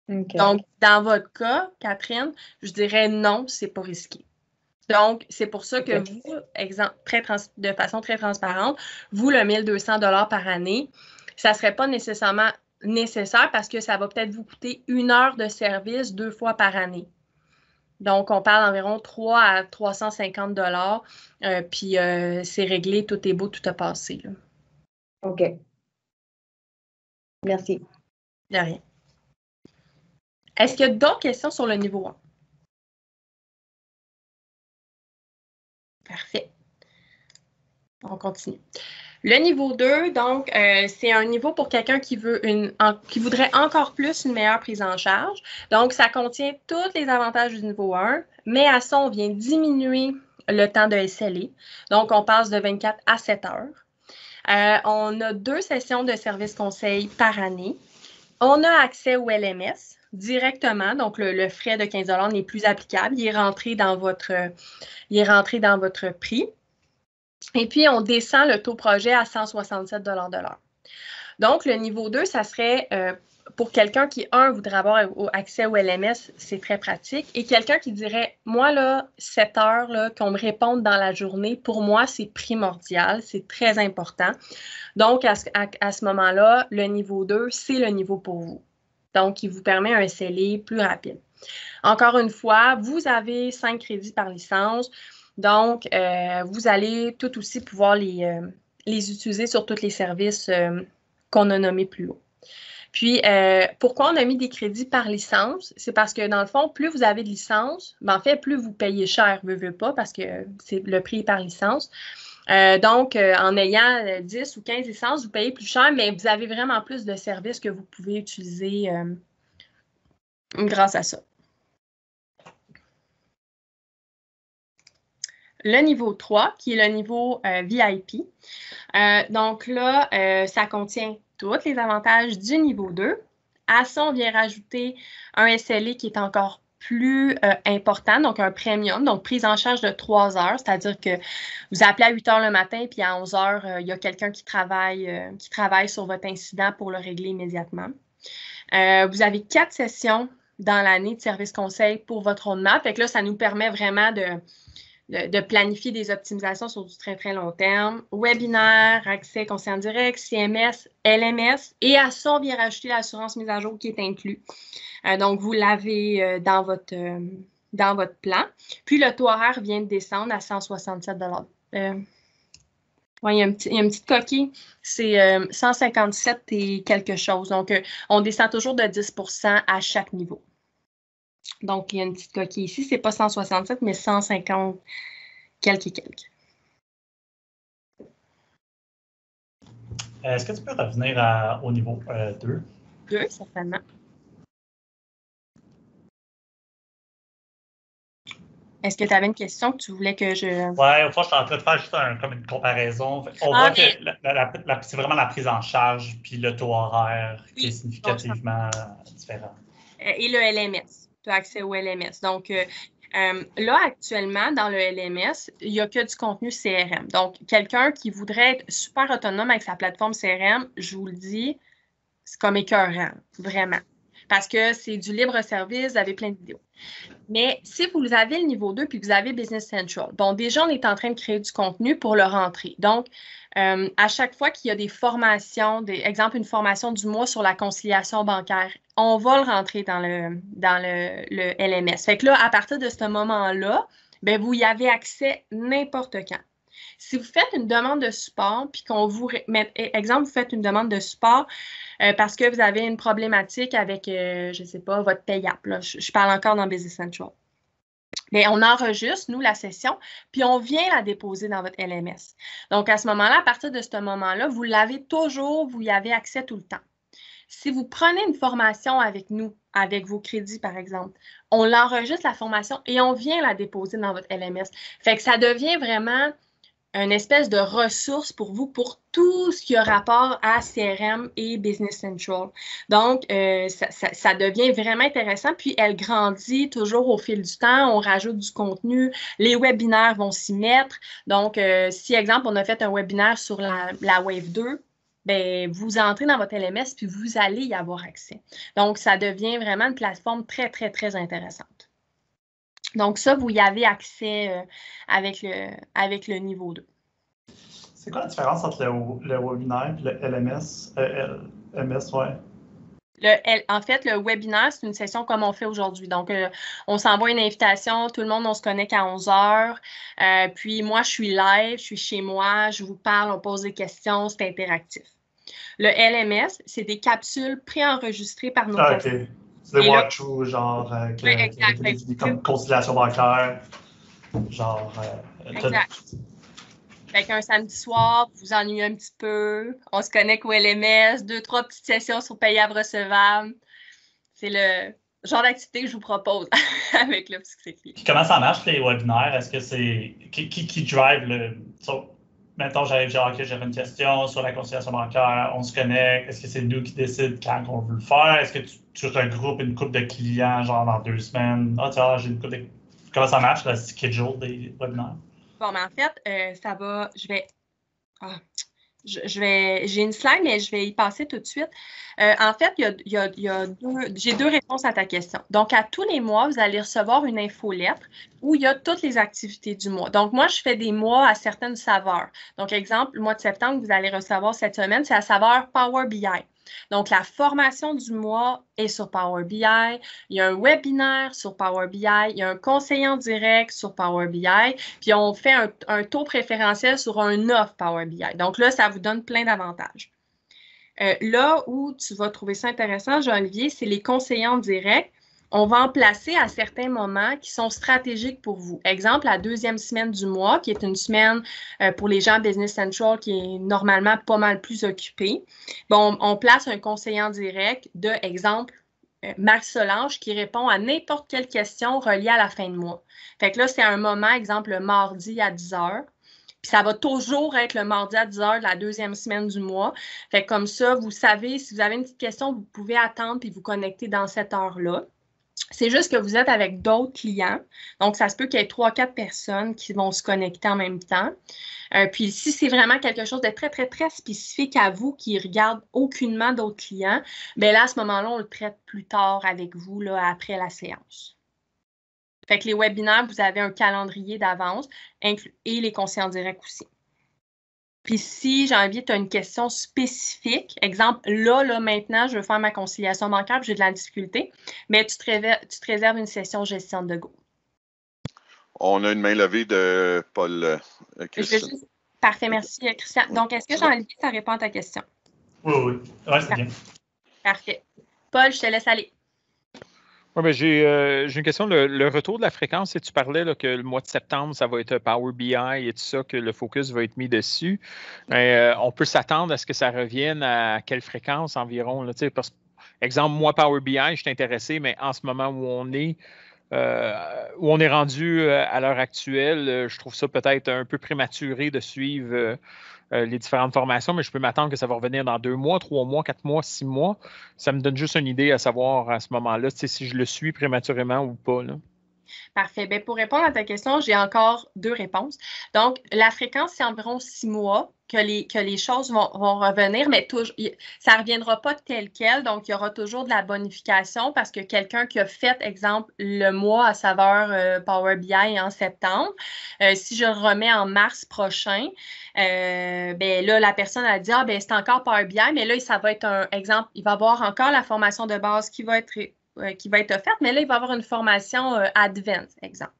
Okay. Donc, dans votre cas, Catherine, je dirais non, c'est pas risqué. Donc, c'est pour ça que vous, exemple, de façon très transparente, vous, le 1 200 $ par année, ça ne serait pas nécessairement nécessaire parce que ça va peut-être vous coûter 1 heure de service 2 fois par année. Donc, on parle d'environ 3 à 350 $. Puis, c'est réglé, tout est beau, tout a passé. Là. OK. Merci. De rien. Est-ce qu'il y a d'autres questions sur le niveau 1? Parfait. On continue. Le niveau 2, donc, c'est un niveau pour quelqu'un qui voudrait encore plus une meilleure prise en charge. Donc, ça contient tous les avantages du niveau 1, mais à ça, on vient diminuer le temps de SLA. Donc, on passe de 24 à 7 heures. On a 2 sessions de service conseil par année. On a accès au LMS directement, donc le frais de 15 $ n'est plus applicable. Il est rentré dans votre prix. Et puis, on descend le taux projet à 167 $ de l'heure. Donc, le niveau 2, ça serait pour quelqu'un qui, voudrait avoir accès au LMS, c'est très pratique. Et quelqu'un qui dirait, moi, là, 7 heures, là, qu'on me réponde dans la journée, pour moi, c'est primordial, c'est très important. Donc, à ce moment-là, le niveau 2, c'est le niveau pour vous. Donc, il vous permet un SLA plus rapide. Encore une fois, vous avez 5 crédits par licence. Donc, vous allez tout aussi pouvoir les utiliser sur tous les services qu'on a nommés plus haut. Puis, pourquoi on a mis des crédits par licence? C'est parce que, dans le fond, plus vous avez de licences, en fait, plus vous payez cher, veut pas, parce que c'est le prix par licence. Donc, en ayant 10 ou 15 licences, vous payez plus cher, mais vous avez vraiment plus de services que vous pouvez utiliser grâce à ça. Le niveau 3, qui est le niveau VIP. Donc là, ça contient tous les avantages du niveau 2. À ça, on vient rajouter un SLA qui est encore plus important, donc un premium, donc prise en charge de 3 heures, c'est-à-dire que vous appelez à 8 heures le matin, puis à 11 heures, il y a quelqu'un qui travaille sur votre incident pour le régler immédiatement. Vous avez 4 sessions dans l'année de service conseil pour votre roadmap. Fait que là, ça nous permet vraiment de planifier des optimisations sur du très, très long terme. Webinaire, accès conseil en direct, CMS, LMS. Et à ça, on vient rajouter l'assurance mise à jour qui est inclus. Donc, vous l'avez dans votre plan. Puis, le taux horaire vient de descendre à 167 $. Oui, il y a une petite coquille. C'est 157 et quelque chose. Donc, on descend toujours de 10 % à chaque niveau. Donc, il y a une petite coquille ici. Ce n'est pas 167, mais 150 quelques et quelques. Est-ce que tu peux revenir au niveau 2? 2, certainement. Est-ce que tu avais une question que tu voulais que je... Oui, au fond, je suis en train de faire juste comme une comparaison. On voit que c'est vraiment la prise en charge puis le taux horaire qui est significativement différent. Et le LMS. Tu as accès au LMS. Donc, là, actuellement, dans le LMS, il n'y a que du contenu CRM. Donc, quelqu'un qui voudrait être super autonome avec sa plateforme CRM, je vous le dis, c'est comme écœurant, vraiment. Parce que c'est du libre service, vous avez plein de vidéos. Mais si vous avez le niveau 2 puis que vous avez Business Central, bon, déjà, on est en train de créer du contenu pour le rentrer. Donc, à chaque fois qu'il y a des formations, exemple, une formation du mois sur la conciliation bancaire, on va le rentrer dans le LMS. Fait que là, à partir de ce moment-là, bien, vous y avez accès n'importe quand. Si vous faites une demande de support, puis qu'on vous met, exemple, vous faites une demande de support parce que vous avez une problématique avec, je ne sais pas, votre paye-app. Je parle encore dans Business Central. Mais on enregistre, nous, la session, puis on vient la déposer dans votre LMS. Donc, à ce moment-là, à partir de ce moment-là, vous l'avez toujours, vous y avez accès tout le temps. Si vous prenez une formation avec nous, avec vos crédits, par exemple, on l'enregistre, la formation, et on vient la déposer dans votre LMS. Fait que ça devient vraiment une espèce de ressource pour vous pour tout ce qui a rapport à CRM et Business Central. Donc, ça devient vraiment intéressant. Puis, elle grandit toujours au fil du temps. On rajoute du contenu. Les webinaires vont s'y mettre. Donc, si, exemple, on a fait un webinaire sur la Wave 2, bien, vous entrez dans votre LMS puis vous allez y avoir accès. Donc, ça devient vraiment une plateforme très, très, très intéressante. Donc, ça, vous y avez accès avec le niveau 2. C'est quoi la différence entre le webinaire et le LMS? En fait, le webinaire, c'est une session comme on fait aujourd'hui. Donc, on s'envoie une invitation, tout le monde, on se connecte à 11 heures. Puis, moi, je suis live, je suis chez moi, je vous parle, on pose des questions, c'est interactif. Le LMS, c'est des capsules préenregistrées par nos personnes. OK. C'est des walkthroughs, genre, comme conciliation bancaire. Genre, Exact. Fait qu'un samedi soir, vous vous ennuyez un petit peu, on se connecte au LMS, 2-3 petites sessions sur payable recevable. C'est le genre d'activité que je vous propose avec le psychiatrie. Puis comment ça marche les webinaires? Est-ce que c'est qui drive le. Mettons, j'arrive, genre, OK, j'avais une question sur la conciliation bancaire, on se connecte. Est-ce que c'est nous qui décident quand on veut le faire? Est-ce que tu regroupes une couple de clients, genre dans 2 semaines? Ah, tu vois, j'ai une couple de. Comment ça marche, le schedule des webinaires? Bon, mais en fait, ça va. J'ai une slide, mais je vais y passer tout de suite. En fait, j'ai 2 réponses à ta question. Donc, à tous les mois, vous allez recevoir une infolettre où il y a toutes les activités du mois. Donc, moi, je fais des mois à certaines saveurs. Donc, exemple, le mois de septembre, vous allez recevoir cette semaine, c'est la saveur Power BI. Donc, la formation du mois est sur Power BI. Il y a un webinaire sur Power BI. Il y a un conseiller en direct sur Power BI. Puis, on fait un taux préférentiel sur un offre Power BI. Donc, là, ça vous donne plein d'avantages. Là où tu vas trouver ça intéressant, Jean-Olivier, c'est les conseillers en direct. On va en placer à certains moments qui sont stratégiques pour vous. Exemple, la 2e semaine du mois, qui est une semaine pour les gens Business Central qui est normalement pas mal plus occupée. Bon, on place un conseiller en direct de, exemple, Marie-Solange qui répond à n'importe quelle question reliée à la fin de mois. Fait que là, c'est un moment, exemple, le mardi à 10 h. Puis ça va toujours être le mardi à 10 h de la 2e semaine du mois. Fait que comme ça, vous savez, si vous avez une petite question, vous pouvez attendre puis vous connecter dans cette heure-là. C'est juste que vous êtes avec d'autres clients. Donc, ça se peut qu'il y ait 3-4 personnes qui vont se connecter en même temps. Puis, si c'est vraiment quelque chose de très, très, très spécifique à vous qui ne regarde aucunement d'autres clients, bien là, à ce moment-là, on le traite plus tard avec vous, là, après la séance. Fait que les webinaires, vous avez un calendrier d'avance et les conseillers en direct aussi. Puis si, Jean-Olivier, tu as une question spécifique, exemple, là, maintenant, je veux faire ma conciliation bancaire, puis j'ai de la difficulté, mais tu te réserves une session gestion de go. On a une main levée de Paul. Parfait, merci, Christian. Donc, est-ce que Jean-Olivier, ça répond à ta question? Oui, c'est bien. Parfait. Paul, je te laisse aller. Oui, bien, j'ai une question. Le retour de la fréquence, tu parlais là, que le mois de septembre, ça va être Power BI et tout ça, que le focus va être mis dessus. On peut s'attendre à ce que ça revienne à quelle fréquence environ? Là, parce, exemple, moi, Power BI, je suis intéressé, mais en ce moment où on est rendu à l'heure actuelle, je trouve ça peut-être un peu prématuré de suivre les différentes formations, mais je peux m'attendre que ça va revenir dans 2 mois, 3 mois, 4 mois, 6 mois. Ça me donne juste une idée à savoir à ce moment-là, si je le suis prématurément ou pas. Là. Parfait. Bien, pour répondre à ta question, j'ai encore 2 réponses. Donc, la fréquence, c'est environ 6 mois que les choses vont revenir, mais ça ne reviendra pas tel quel. Donc, il y aura toujours de la bonification parce que quelqu'un qui a fait, exemple, le mois à saveur Power BI en septembre, si je le remets en mars prochain, ben là, la personne a dit, ben c'est encore Power BI, mais là, ça va être un exemple, il va avoir encore la formation de base qui va être offerte, mais là, il va y avoir une formation advanced, exemple.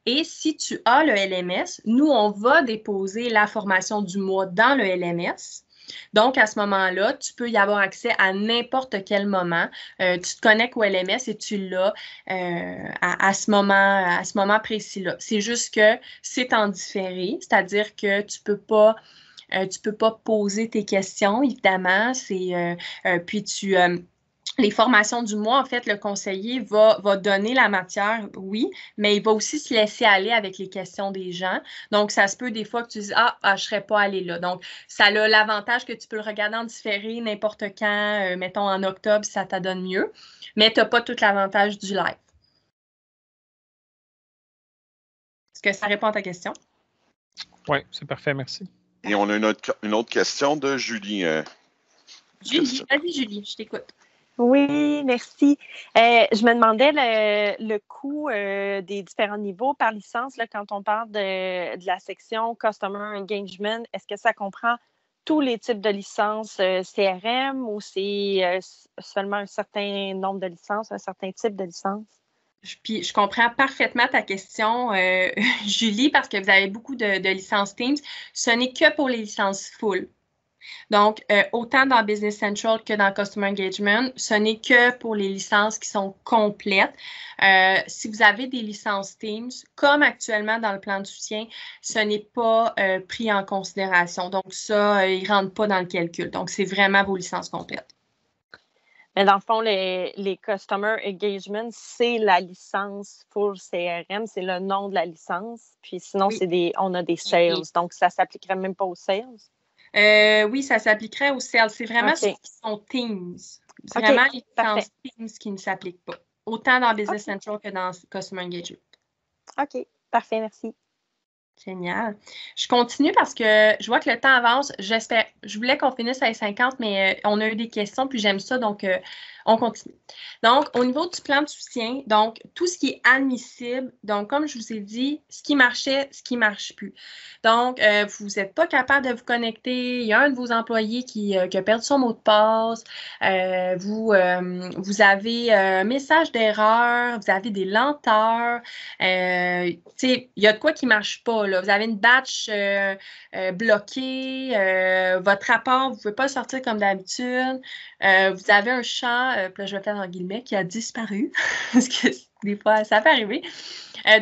Et si tu as le LMS, nous, on va déposer la formation du mois dans le LMS. Donc, à ce moment-là, tu peux y avoir accès à n'importe quel moment. Tu te connectes au LMS et tu l'as à ce moment précis-là. C'est juste que c'est en différé, c'est-à-dire que tu peux pas poser tes questions, évidemment. Puis les formations du mois, en fait, le conseiller va donner la matière, oui, mais il va aussi se laisser aller avec les questions des gens. Donc, ça se peut des fois que tu dises « Ah, je ne serais pas allé là ». Donc, ça a l'avantage que tu peux le regarder en différé n'importe quand, mettons en octobre, ça t'adonne mieux, mais tu n'as pas tout l'avantage du live. Est-ce que ça répond à ta question? Oui, c'est parfait, merci. Et on a une autre question de Julie. Julie, vas-y Julie, je t'écoute. Oui, merci. Je me demandais le coût des différents niveaux par licence là, quand on parle de la section Customer Engagement. Est-ce que ça comprend tous les types de licences CRM ou c'est seulement un certain nombre de licences, un certain type de licence? Puis, je comprends parfaitement ta question, Julie, parce que vous avez beaucoup de licences Teams. Ce n'est que pour les licences full. Donc, autant dans Business Central que dans Customer Engagement, ce n'est que pour les licences qui sont complètes. Si vous avez des licences Teams, comme actuellement dans le plan de soutien, ce n'est pas pris en considération. Donc, ça, il ne rentre pas dans le calcul. Donc, c'est vraiment vos licences complètes. Mais dans le fond, les Customer Engagement, c'est la licence full CRM, c'est le nom de la licence. Puis sinon, Oui. On a des sales. Donc, ça ne s'appliquerait même pas aux sales? Oui, ça s'appliquerait aux sales. C'est vraiment ceux qui sont Teams. C'est vraiment les licences Teams qui ne s'appliquent pas. Autant dans Business Central que dans Customer Engagement. OK, parfait, merci. Génial. Je continue parce que je vois que le temps avance. Je voulais qu'on finisse à les 50, mais on a eu des questions, puis j'aime ça, donc on continue. Donc, au niveau du plan de soutien, donc tout ce qui est admissible, donc comme je vous ai dit, ce qui marchait, ce qui ne marche plus. Donc, vous n'êtes pas capable de vous connecter, il y a un de vos employés qui a perdu son mot de passe, vous avez un message d'erreur, vous avez des lenteurs, il y a de quoi qui ne marche pas, là. Vous avez une batch bloquée, votre rapport, vous ne pouvez pas le sortir comme d'habitude, vous avez un champ, puis là, je vais faire en guillemets, qui a disparu, parce que des fois, ça peut arriver.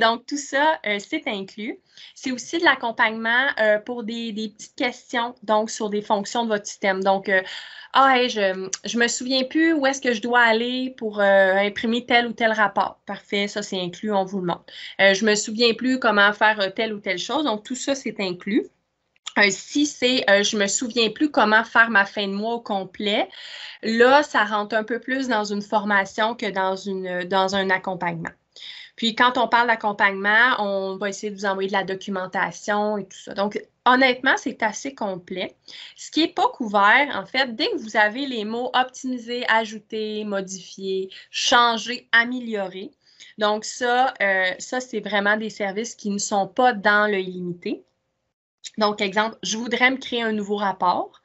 Donc, tout ça, c'est inclus. C'est aussi de l'accompagnement pour des petites questions, donc sur des fonctions de votre système. Donc, je me souviens plus où est-ce que je dois aller pour imprimer tel ou tel rapport. Parfait, ça, c'est inclus, on vous le montre. Je me souviens plus comment faire telle ou telle chose. Donc, tout ça, c'est inclus. Si c'est je me souviens plus comment faire ma fin de mois au complet, là, ça rentre un peu plus dans une formation que dans un accompagnement. Puis, quand on parle d'accompagnement, on va essayer de vous envoyer de la documentation et tout ça. Donc, honnêtement, c'est assez complet. Ce qui n'est pas couvert, en fait, dès que vous avez les mots optimiser, ajouter, modifier, changer, améliorer, donc ça c'est vraiment des services qui ne sont pas dans le illimité. Donc, exemple, je voudrais me créer un nouveau rapport.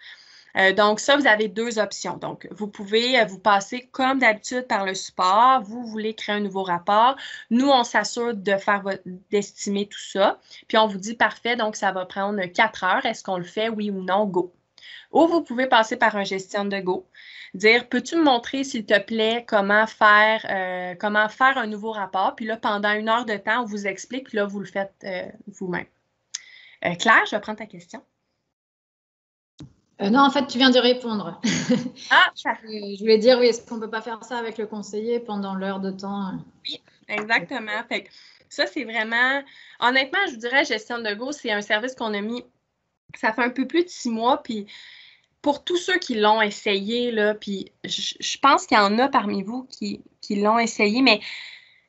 Donc, ça, vous avez deux options. Donc, vous pouvez vous passer comme d'habitude par le support. Vous voulez créer un nouveau rapport. Nous, on s'assure d'estimer tout ça. Puis, on vous dit, parfait, donc ça va prendre 4 heures. Est-ce qu'on le fait, oui ou non? Go. Ou vous pouvez passer par un gestion de Go. Dire, peux-tu me montrer, s'il te plaît, comment faire un nouveau rapport? Puis là, pendant 1 heure de temps, on vous explique. Puis là, vous le faites vous-même. Claire, je vais prendre ta question. Non, en fait, tu viens de répondre. Je voulais dire, oui, est-ce qu'on ne peut pas faire ça avec le conseiller pendant l'heure de temps? Oui, exactement. Fait que ça, c'est vraiment… Honnêtement, je vous dirais, Gestion de Go, c'est un service qu'on a mis, ça fait un peu plus de 6 mois, puis pour tous ceux qui l'ont essayé, là, puis je pense qu'il y en a parmi vous qui l'ont essayé, mais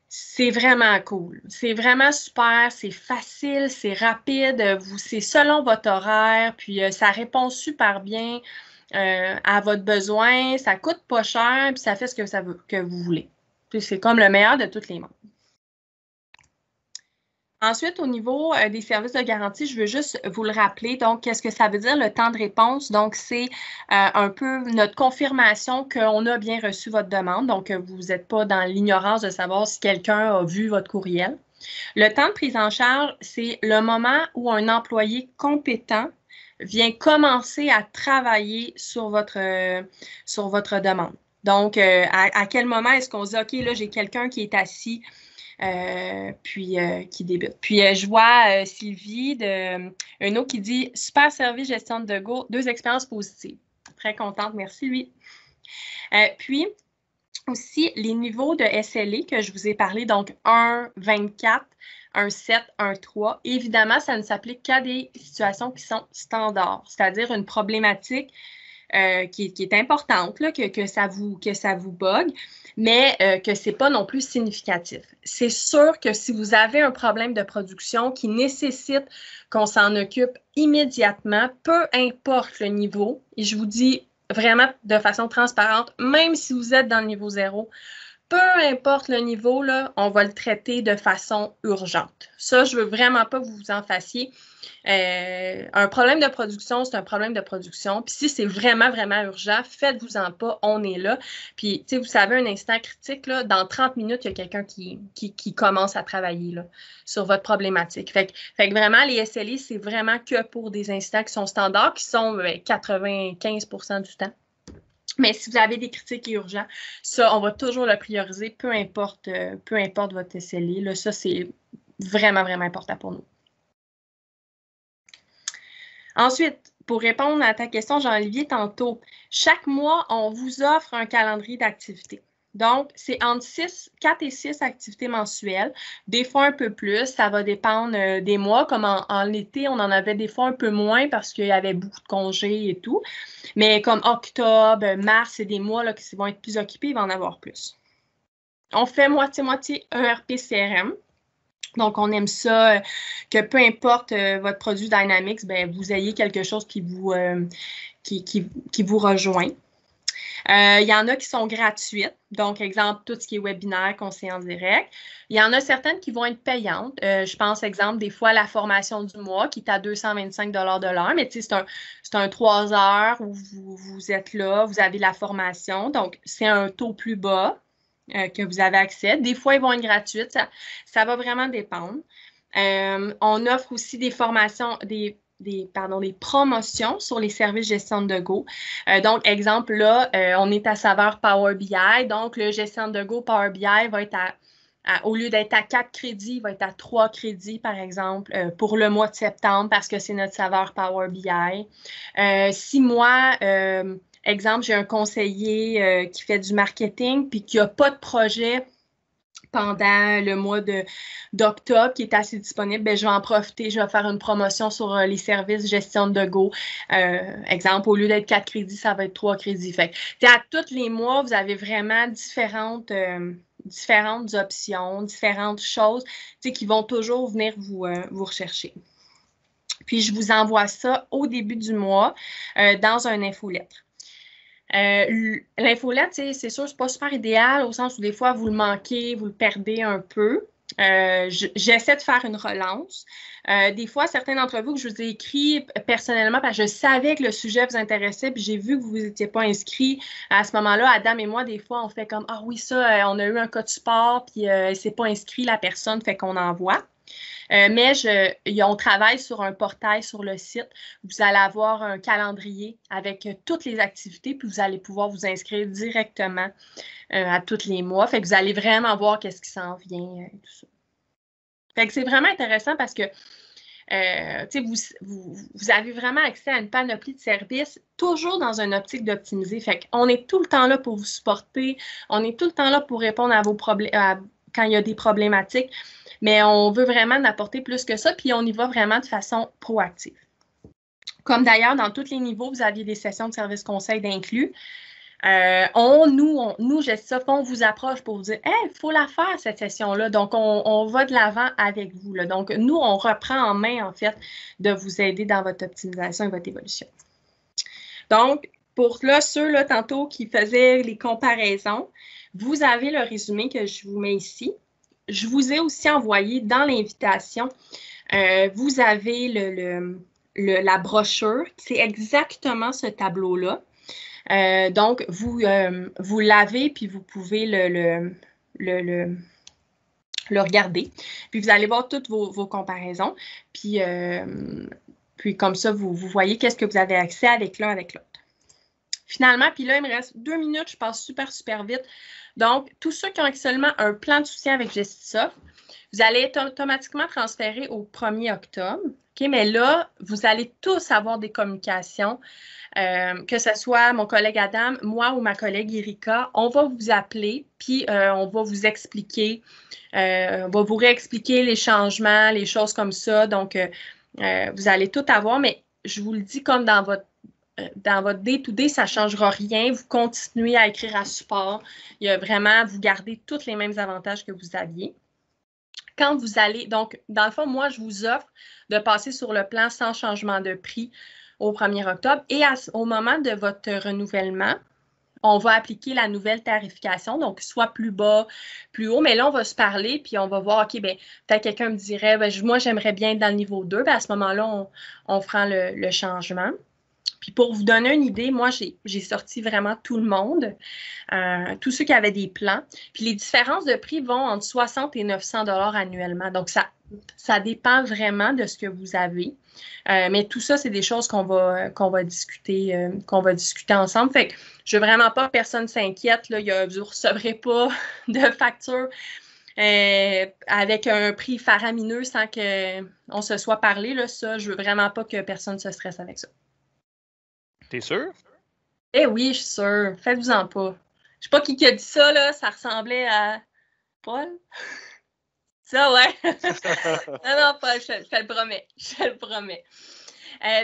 c'est vraiment cool. C'est vraiment super, c'est facile, c'est rapide, c'est selon votre horaire, puis ça répond super bien à votre besoin, ça coûte pas cher, puis ça fait ce que vous voulez. Puis c'est comme le meilleur de tous les mondes. Ensuite, au niveau des services de garantie, je veux juste vous le rappeler. Donc, qu'est-ce que ça veut dire, le temps de réponse? Donc, c'est un peu notre confirmation qu'on a bien reçu votre demande. Donc, vous n'êtes pas dans l'ignorance de savoir si quelqu'un a vu votre courriel. Le temps de prise en charge, c'est le moment où un employé compétent vient commencer à travailler sur votre demande. Donc, à quel moment est-ce qu'on se dit, OK, là, j'ai quelqu'un qui est assis qui débute. Puis je vois Sylvie un autre qui dit super service gestion de Go, 2 expériences positives. Très contente, merci lui. Puis aussi les niveaux de SLA que je vous ai parlé, donc 1, 24, 1, 7, 1, 3. Évidemment, ça ne s'applique qu'à des situations qui sont standards, c'est-à-dire une problématique qui est importante, là, que ça vous bug, mais que ce n'est pas non plus significatif. C'est sûr que si vous avez un problème de production qui nécessite qu'on s'en occupe immédiatement, peu importe le niveau, et je vous dis vraiment de façon transparente, même si vous êtes dans le niveau 0, peu importe le niveau, là, on va le traiter de façon urgente. Ça, je veux vraiment pas que vous vous en fassiez. Un problème de production, c'est un problème de production. Puis si c'est vraiment, vraiment urgent, faites-vous-en pas, on est là. Puis, tu sais, vous savez, un instant critique, là, dans 30 minutes, il y a quelqu'un qui commence à travailler là, sur votre problématique. Fait que vraiment, les SLI, c'est vraiment que pour des instants qui sont standards, qui sont 95% du temps. Mais si vous avez des critiques urgents, ça, on va toujours le prioriser, peu importe votre SLI. Là, ça, c'est vraiment, vraiment important pour nous. Ensuite, pour répondre à ta question, Jean-Olivier, tantôt, chaque mois, on vous offre un calendrier d'activités. Donc, c'est entre 4 et 6 activités mensuelles, des fois un peu plus, ça va dépendre des mois, comme en été, on en avait des fois un peu moins parce qu'il y avait beaucoup de congés et tout, mais comme octobre, mars, c'est des mois là, qui vont être plus occupés, il va en avoir plus. On fait moitié-moitié ERP CRM. Donc, on aime ça, que peu importe votre produit Dynamics, ben, vous ayez quelque chose qui vous rejoint. Il y en a qui sont gratuites. Donc, exemple, tout ce qui est webinaire, conseil en direct. Il y en a certaines qui vont être payantes. Je pense, exemple, des fois, la formation du mois qui est à 225 de l'heure. Mais tu sais, c'est un 3 heures où vous êtes là, vous avez la formation. Donc, c'est un taux plus bas que vous avez accès. Des fois, ils vont être gratuites. Ça va vraiment dépendre. On offre aussi des formations, des promotions sur les services gestion de Go. Donc, exemple, là, on est à saveur Power BI. Donc, le gestion de Go Power BI va être au lieu d'être à 4 crédits, il va être à 3 crédits, par exemple, pour le mois de septembre parce que c'est notre saveur Power BI. Si moi, exemple, j'ai un conseiller qui fait du marketing puis qui n'a pas de projet pendant le mois d'octobre qui est assez disponible, bien, je vais en profiter, je vais faire une promotion sur les services gestion de Go. Exemple, au lieu d'être 4 crédits, ça va être 3 crédits. Fait que, à tous les mois, vous avez vraiment différentes options, différentes choses qui vont toujours venir vous rechercher. Puis, je vous envoie ça au début du mois dans un infolettre. L'infolette, c'est sûr, c'est pas super idéal au sens où des fois, vous le manquez, vous le perdez un peu. J'essaie de faire une relance. Des fois, certains d'entre vous que je vous ai écrit personnellement parce que je savais que le sujet vous intéressait puis j'ai vu que vous n'étiez pas inscrit. À ce moment-là, Adam et moi, des fois, on fait comme « Ah oui, ça, on a eu un cas de support puis elle ne s'est pas inscrit, la personne, fait qu'on envoie. » Mais on travaille sur un portail sur le site. Vous allez avoir un calendrier avec toutes les activités, puis vous allez pouvoir vous inscrire directement à tous les mois. Fait que vous allez vraiment voir qu'est-ce qui s'en vient et tout ça. Fait que c'est vraiment intéressant parce que vous avez vraiment accès à une panoplie de services, toujours dans une optique d'optimiser. Fait qu'on est tout le temps là pour vous supporter. On est tout le temps là pour répondre à vos problèmes quand il y a des problématiques. Mais on veut vraiment en apporter plus que ça, puis on y va vraiment de façon proactive. Comme d'ailleurs, dans tous les niveaux, vous aviez des sessions de service conseil d'inclus. Nous, Gestisoft, on vous approche pour vous dire « Hey, il faut la faire, cette session-là. » Donc, on va de l'avant avec vous. Là. Donc, nous, on reprend en main, en fait, de vous aider dans votre optimisation et votre évolution. Donc, pour là, ceux, là, tantôt, qui faisaient les comparaisons, vous avez le résumé que je vous mets ici. Je vous ai aussi envoyé dans l'invitation, vous avez la brochure, c'est exactement ce tableau-là. Donc, vous l'avez, puis vous pouvez le regarder. Puis, vous allez voir toutes vos comparaisons. Puis comme ça, vous voyez qu'est-ce que vous avez accès avec l'un avec l'autre. Finalement, puis là, il me reste 2 minutes, je passe super, super vite. Donc, tous ceux qui ont actuellement un plan de soutien avec Gestisoft, vous allez être automatiquement transférés au 1er octobre. Okay? Mais là, vous allez tous avoir des communications, que ce soit mon collègue Adam, moi ou ma collègue Erika. On va vous appeler, puis on va vous expliquer, on va vous réexpliquer les changements, les choses comme ça. Donc, vous allez tout avoir, mais je vous le dis comme dans votre day-to-day, ça ne changera rien. Vous continuez à écrire à support. Il y a vraiment, vous gardez tous les mêmes avantages que vous aviez. Quand vous allez, donc, dans le fond, moi, je vous offre de passer sur le plan sans changement de prix au 1er octobre et au moment de votre renouvellement, on va appliquer la nouvelle tarification, donc soit plus bas, plus haut. Mais là, on va se parler, puis on va voir, OK, bien, peut-être quelqu'un me dirait, ben, moi, j'aimerais bien être dans le niveau 2. Bien, à ce moment-là, on fera le changement. Puis pour vous donner une idée, moi, j'ai sorti vraiment tout le monde, tous ceux qui avaient des plans. Puis les différences de prix vont entre 60 et 900 $ annuellement. Donc, ça dépend vraiment de ce que vous avez. Mais tout ça, c'est des choses qu'on va discuter ensemble. Fait que je veux vraiment pas que personne s'inquiète. Vous ne recevrez pas de facture avec un prix faramineux sans qu'on se soit parlé. Là, ça, je veux vraiment pas que personne se stresse avec ça. T'es sûr? Eh oui, je suis sûre. Faites-vous-en pas. Je sais pas qui a dit ça, là. Ça ressemblait à Paul. Ça, ouais. non, Paul, je te le promets. Je te le promets.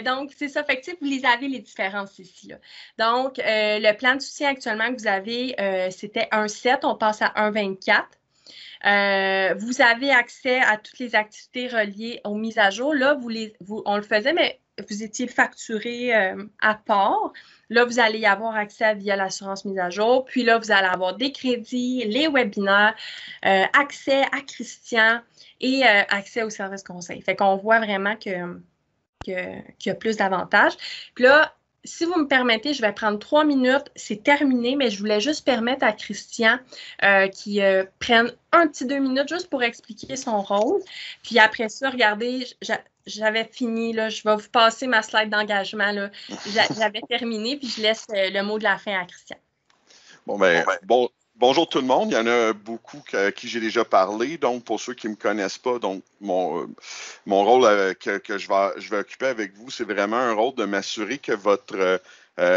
Donc, c'est ça. Fait que, vous les avez, les différences ici. Là. Donc, le plan de soutien actuellement que vous avez, c'était 1,7. On passe à 1,24. Vous avez accès à toutes les activités reliées aux mises à jour. Là, on le faisait, mais vous étiez facturé à part. Là, vous allez y avoir accès via l'assurance mise à jour. Puis là, vous allez avoir des crédits, les webinaires, accès à Christian et accès au service conseil. Fait qu'on voit vraiment qu'il y a plus d'avantages. Puis là, si vous me permettez, je vais prendre 3 minutes. C'est terminé, mais je voulais juste permettre à Christian qu'il prenne un petit 2 minutes juste pour expliquer son rôle. Puis après ça, regardez, j'avais fini. Là, je vais vous passer ma slide d'engagement. J'avais terminé, puis je laisse le mot de la fin à Christian. Bonjour tout le monde. Il y en a beaucoup à qui j'ai déjà parlé. Donc, pour ceux qui ne me connaissent pas, donc mon rôle que je vais occuper avec vous, c'est vraiment un rôle de m'assurer que votre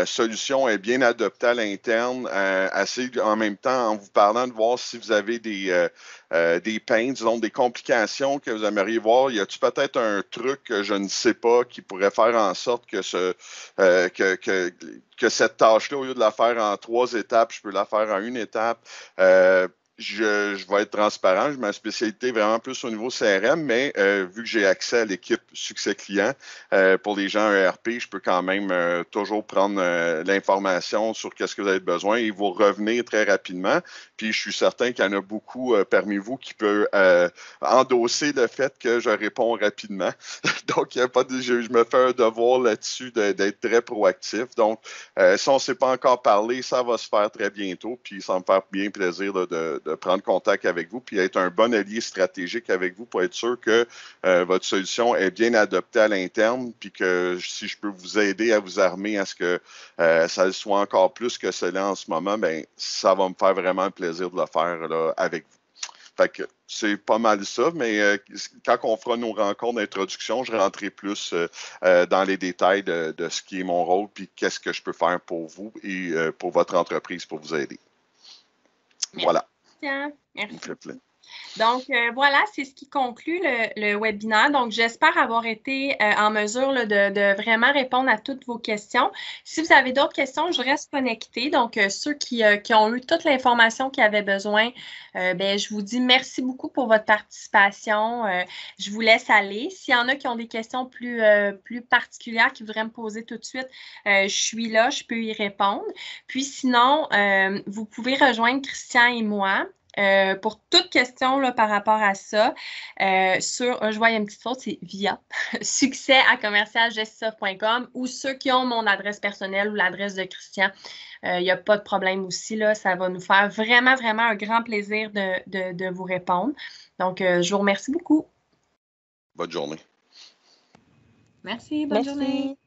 solution est bien adoptée à l'interne, en même temps en vous parlant de voir si vous avez des pains, disons, des complications que vous aimeriez voir. Y a-t-il peut-être un truc que je ne sais pas qui pourrait faire en sorte que cette tâche-là, au lieu de la faire en 3 étapes, je peux la faire en 1 étape. Je vais être transparent. Ma spécialité est vraiment plus au niveau CRM, mais vu que j'ai accès à l'équipe succès client, pour les gens ERP, je peux quand même toujours prendre l'information sur qu'est-ce que vous avez besoin et vous revenir très rapidement. Puis je suis certain qu'il y en a beaucoup parmi vous qui peuvent endosser le fait que je réponds rapidement. Donc, il y a pas je me fais un devoir là-dessus d'être très proactif. Donc, si on ne s'est pas encore parlé, ça va se faire très bientôt. Puis ça va me faire bien plaisir de prendre contact avec vous puis être un bon allié stratégique avec vous pour être sûr que votre solution est bien adoptée à l'interne puis que si je peux vous aider à vous armer à ce que ça soit encore plus que cela en ce moment, bien, ça va me faire vraiment plaisir de le faire là, avec vous. Fait que c'est pas mal ça, mais quand on fera nos rencontres d'introduction, je rentrerai plus dans les détails de ce qui est mon rôle puis qu'est-ce que je peux faire pour vous et pour votre entreprise pour vous aider. Merci. Voilà. Merci. Donc, voilà, c'est ce qui conclut le webinaire. Donc, j'espère avoir été en mesure là, de vraiment répondre à toutes vos questions. Si vous avez d'autres questions, je reste connectée. Donc, ceux qui ont eu toute l'information qu'ils avaient besoin, je vous dis merci beaucoup pour votre participation. Je vous laisse aller. S'il y en a qui ont des questions plus particulières qu'ils voudraient me poser tout de suite, je suis là, je peux y répondre. Puis sinon, vous pouvez rejoindre Christian et moi. Pour toute question là, par rapport à ça, je vois il y a une petite faute, c'est via succès@commercialgestisoft.com ou ceux qui ont mon adresse personnelle ou l'adresse de Christian. Il n'y a pas de problème aussi, là, ça va nous faire vraiment, vraiment un grand plaisir de vous répondre. Donc, je vous remercie beaucoup. Bonne journée. Merci, bonne journée.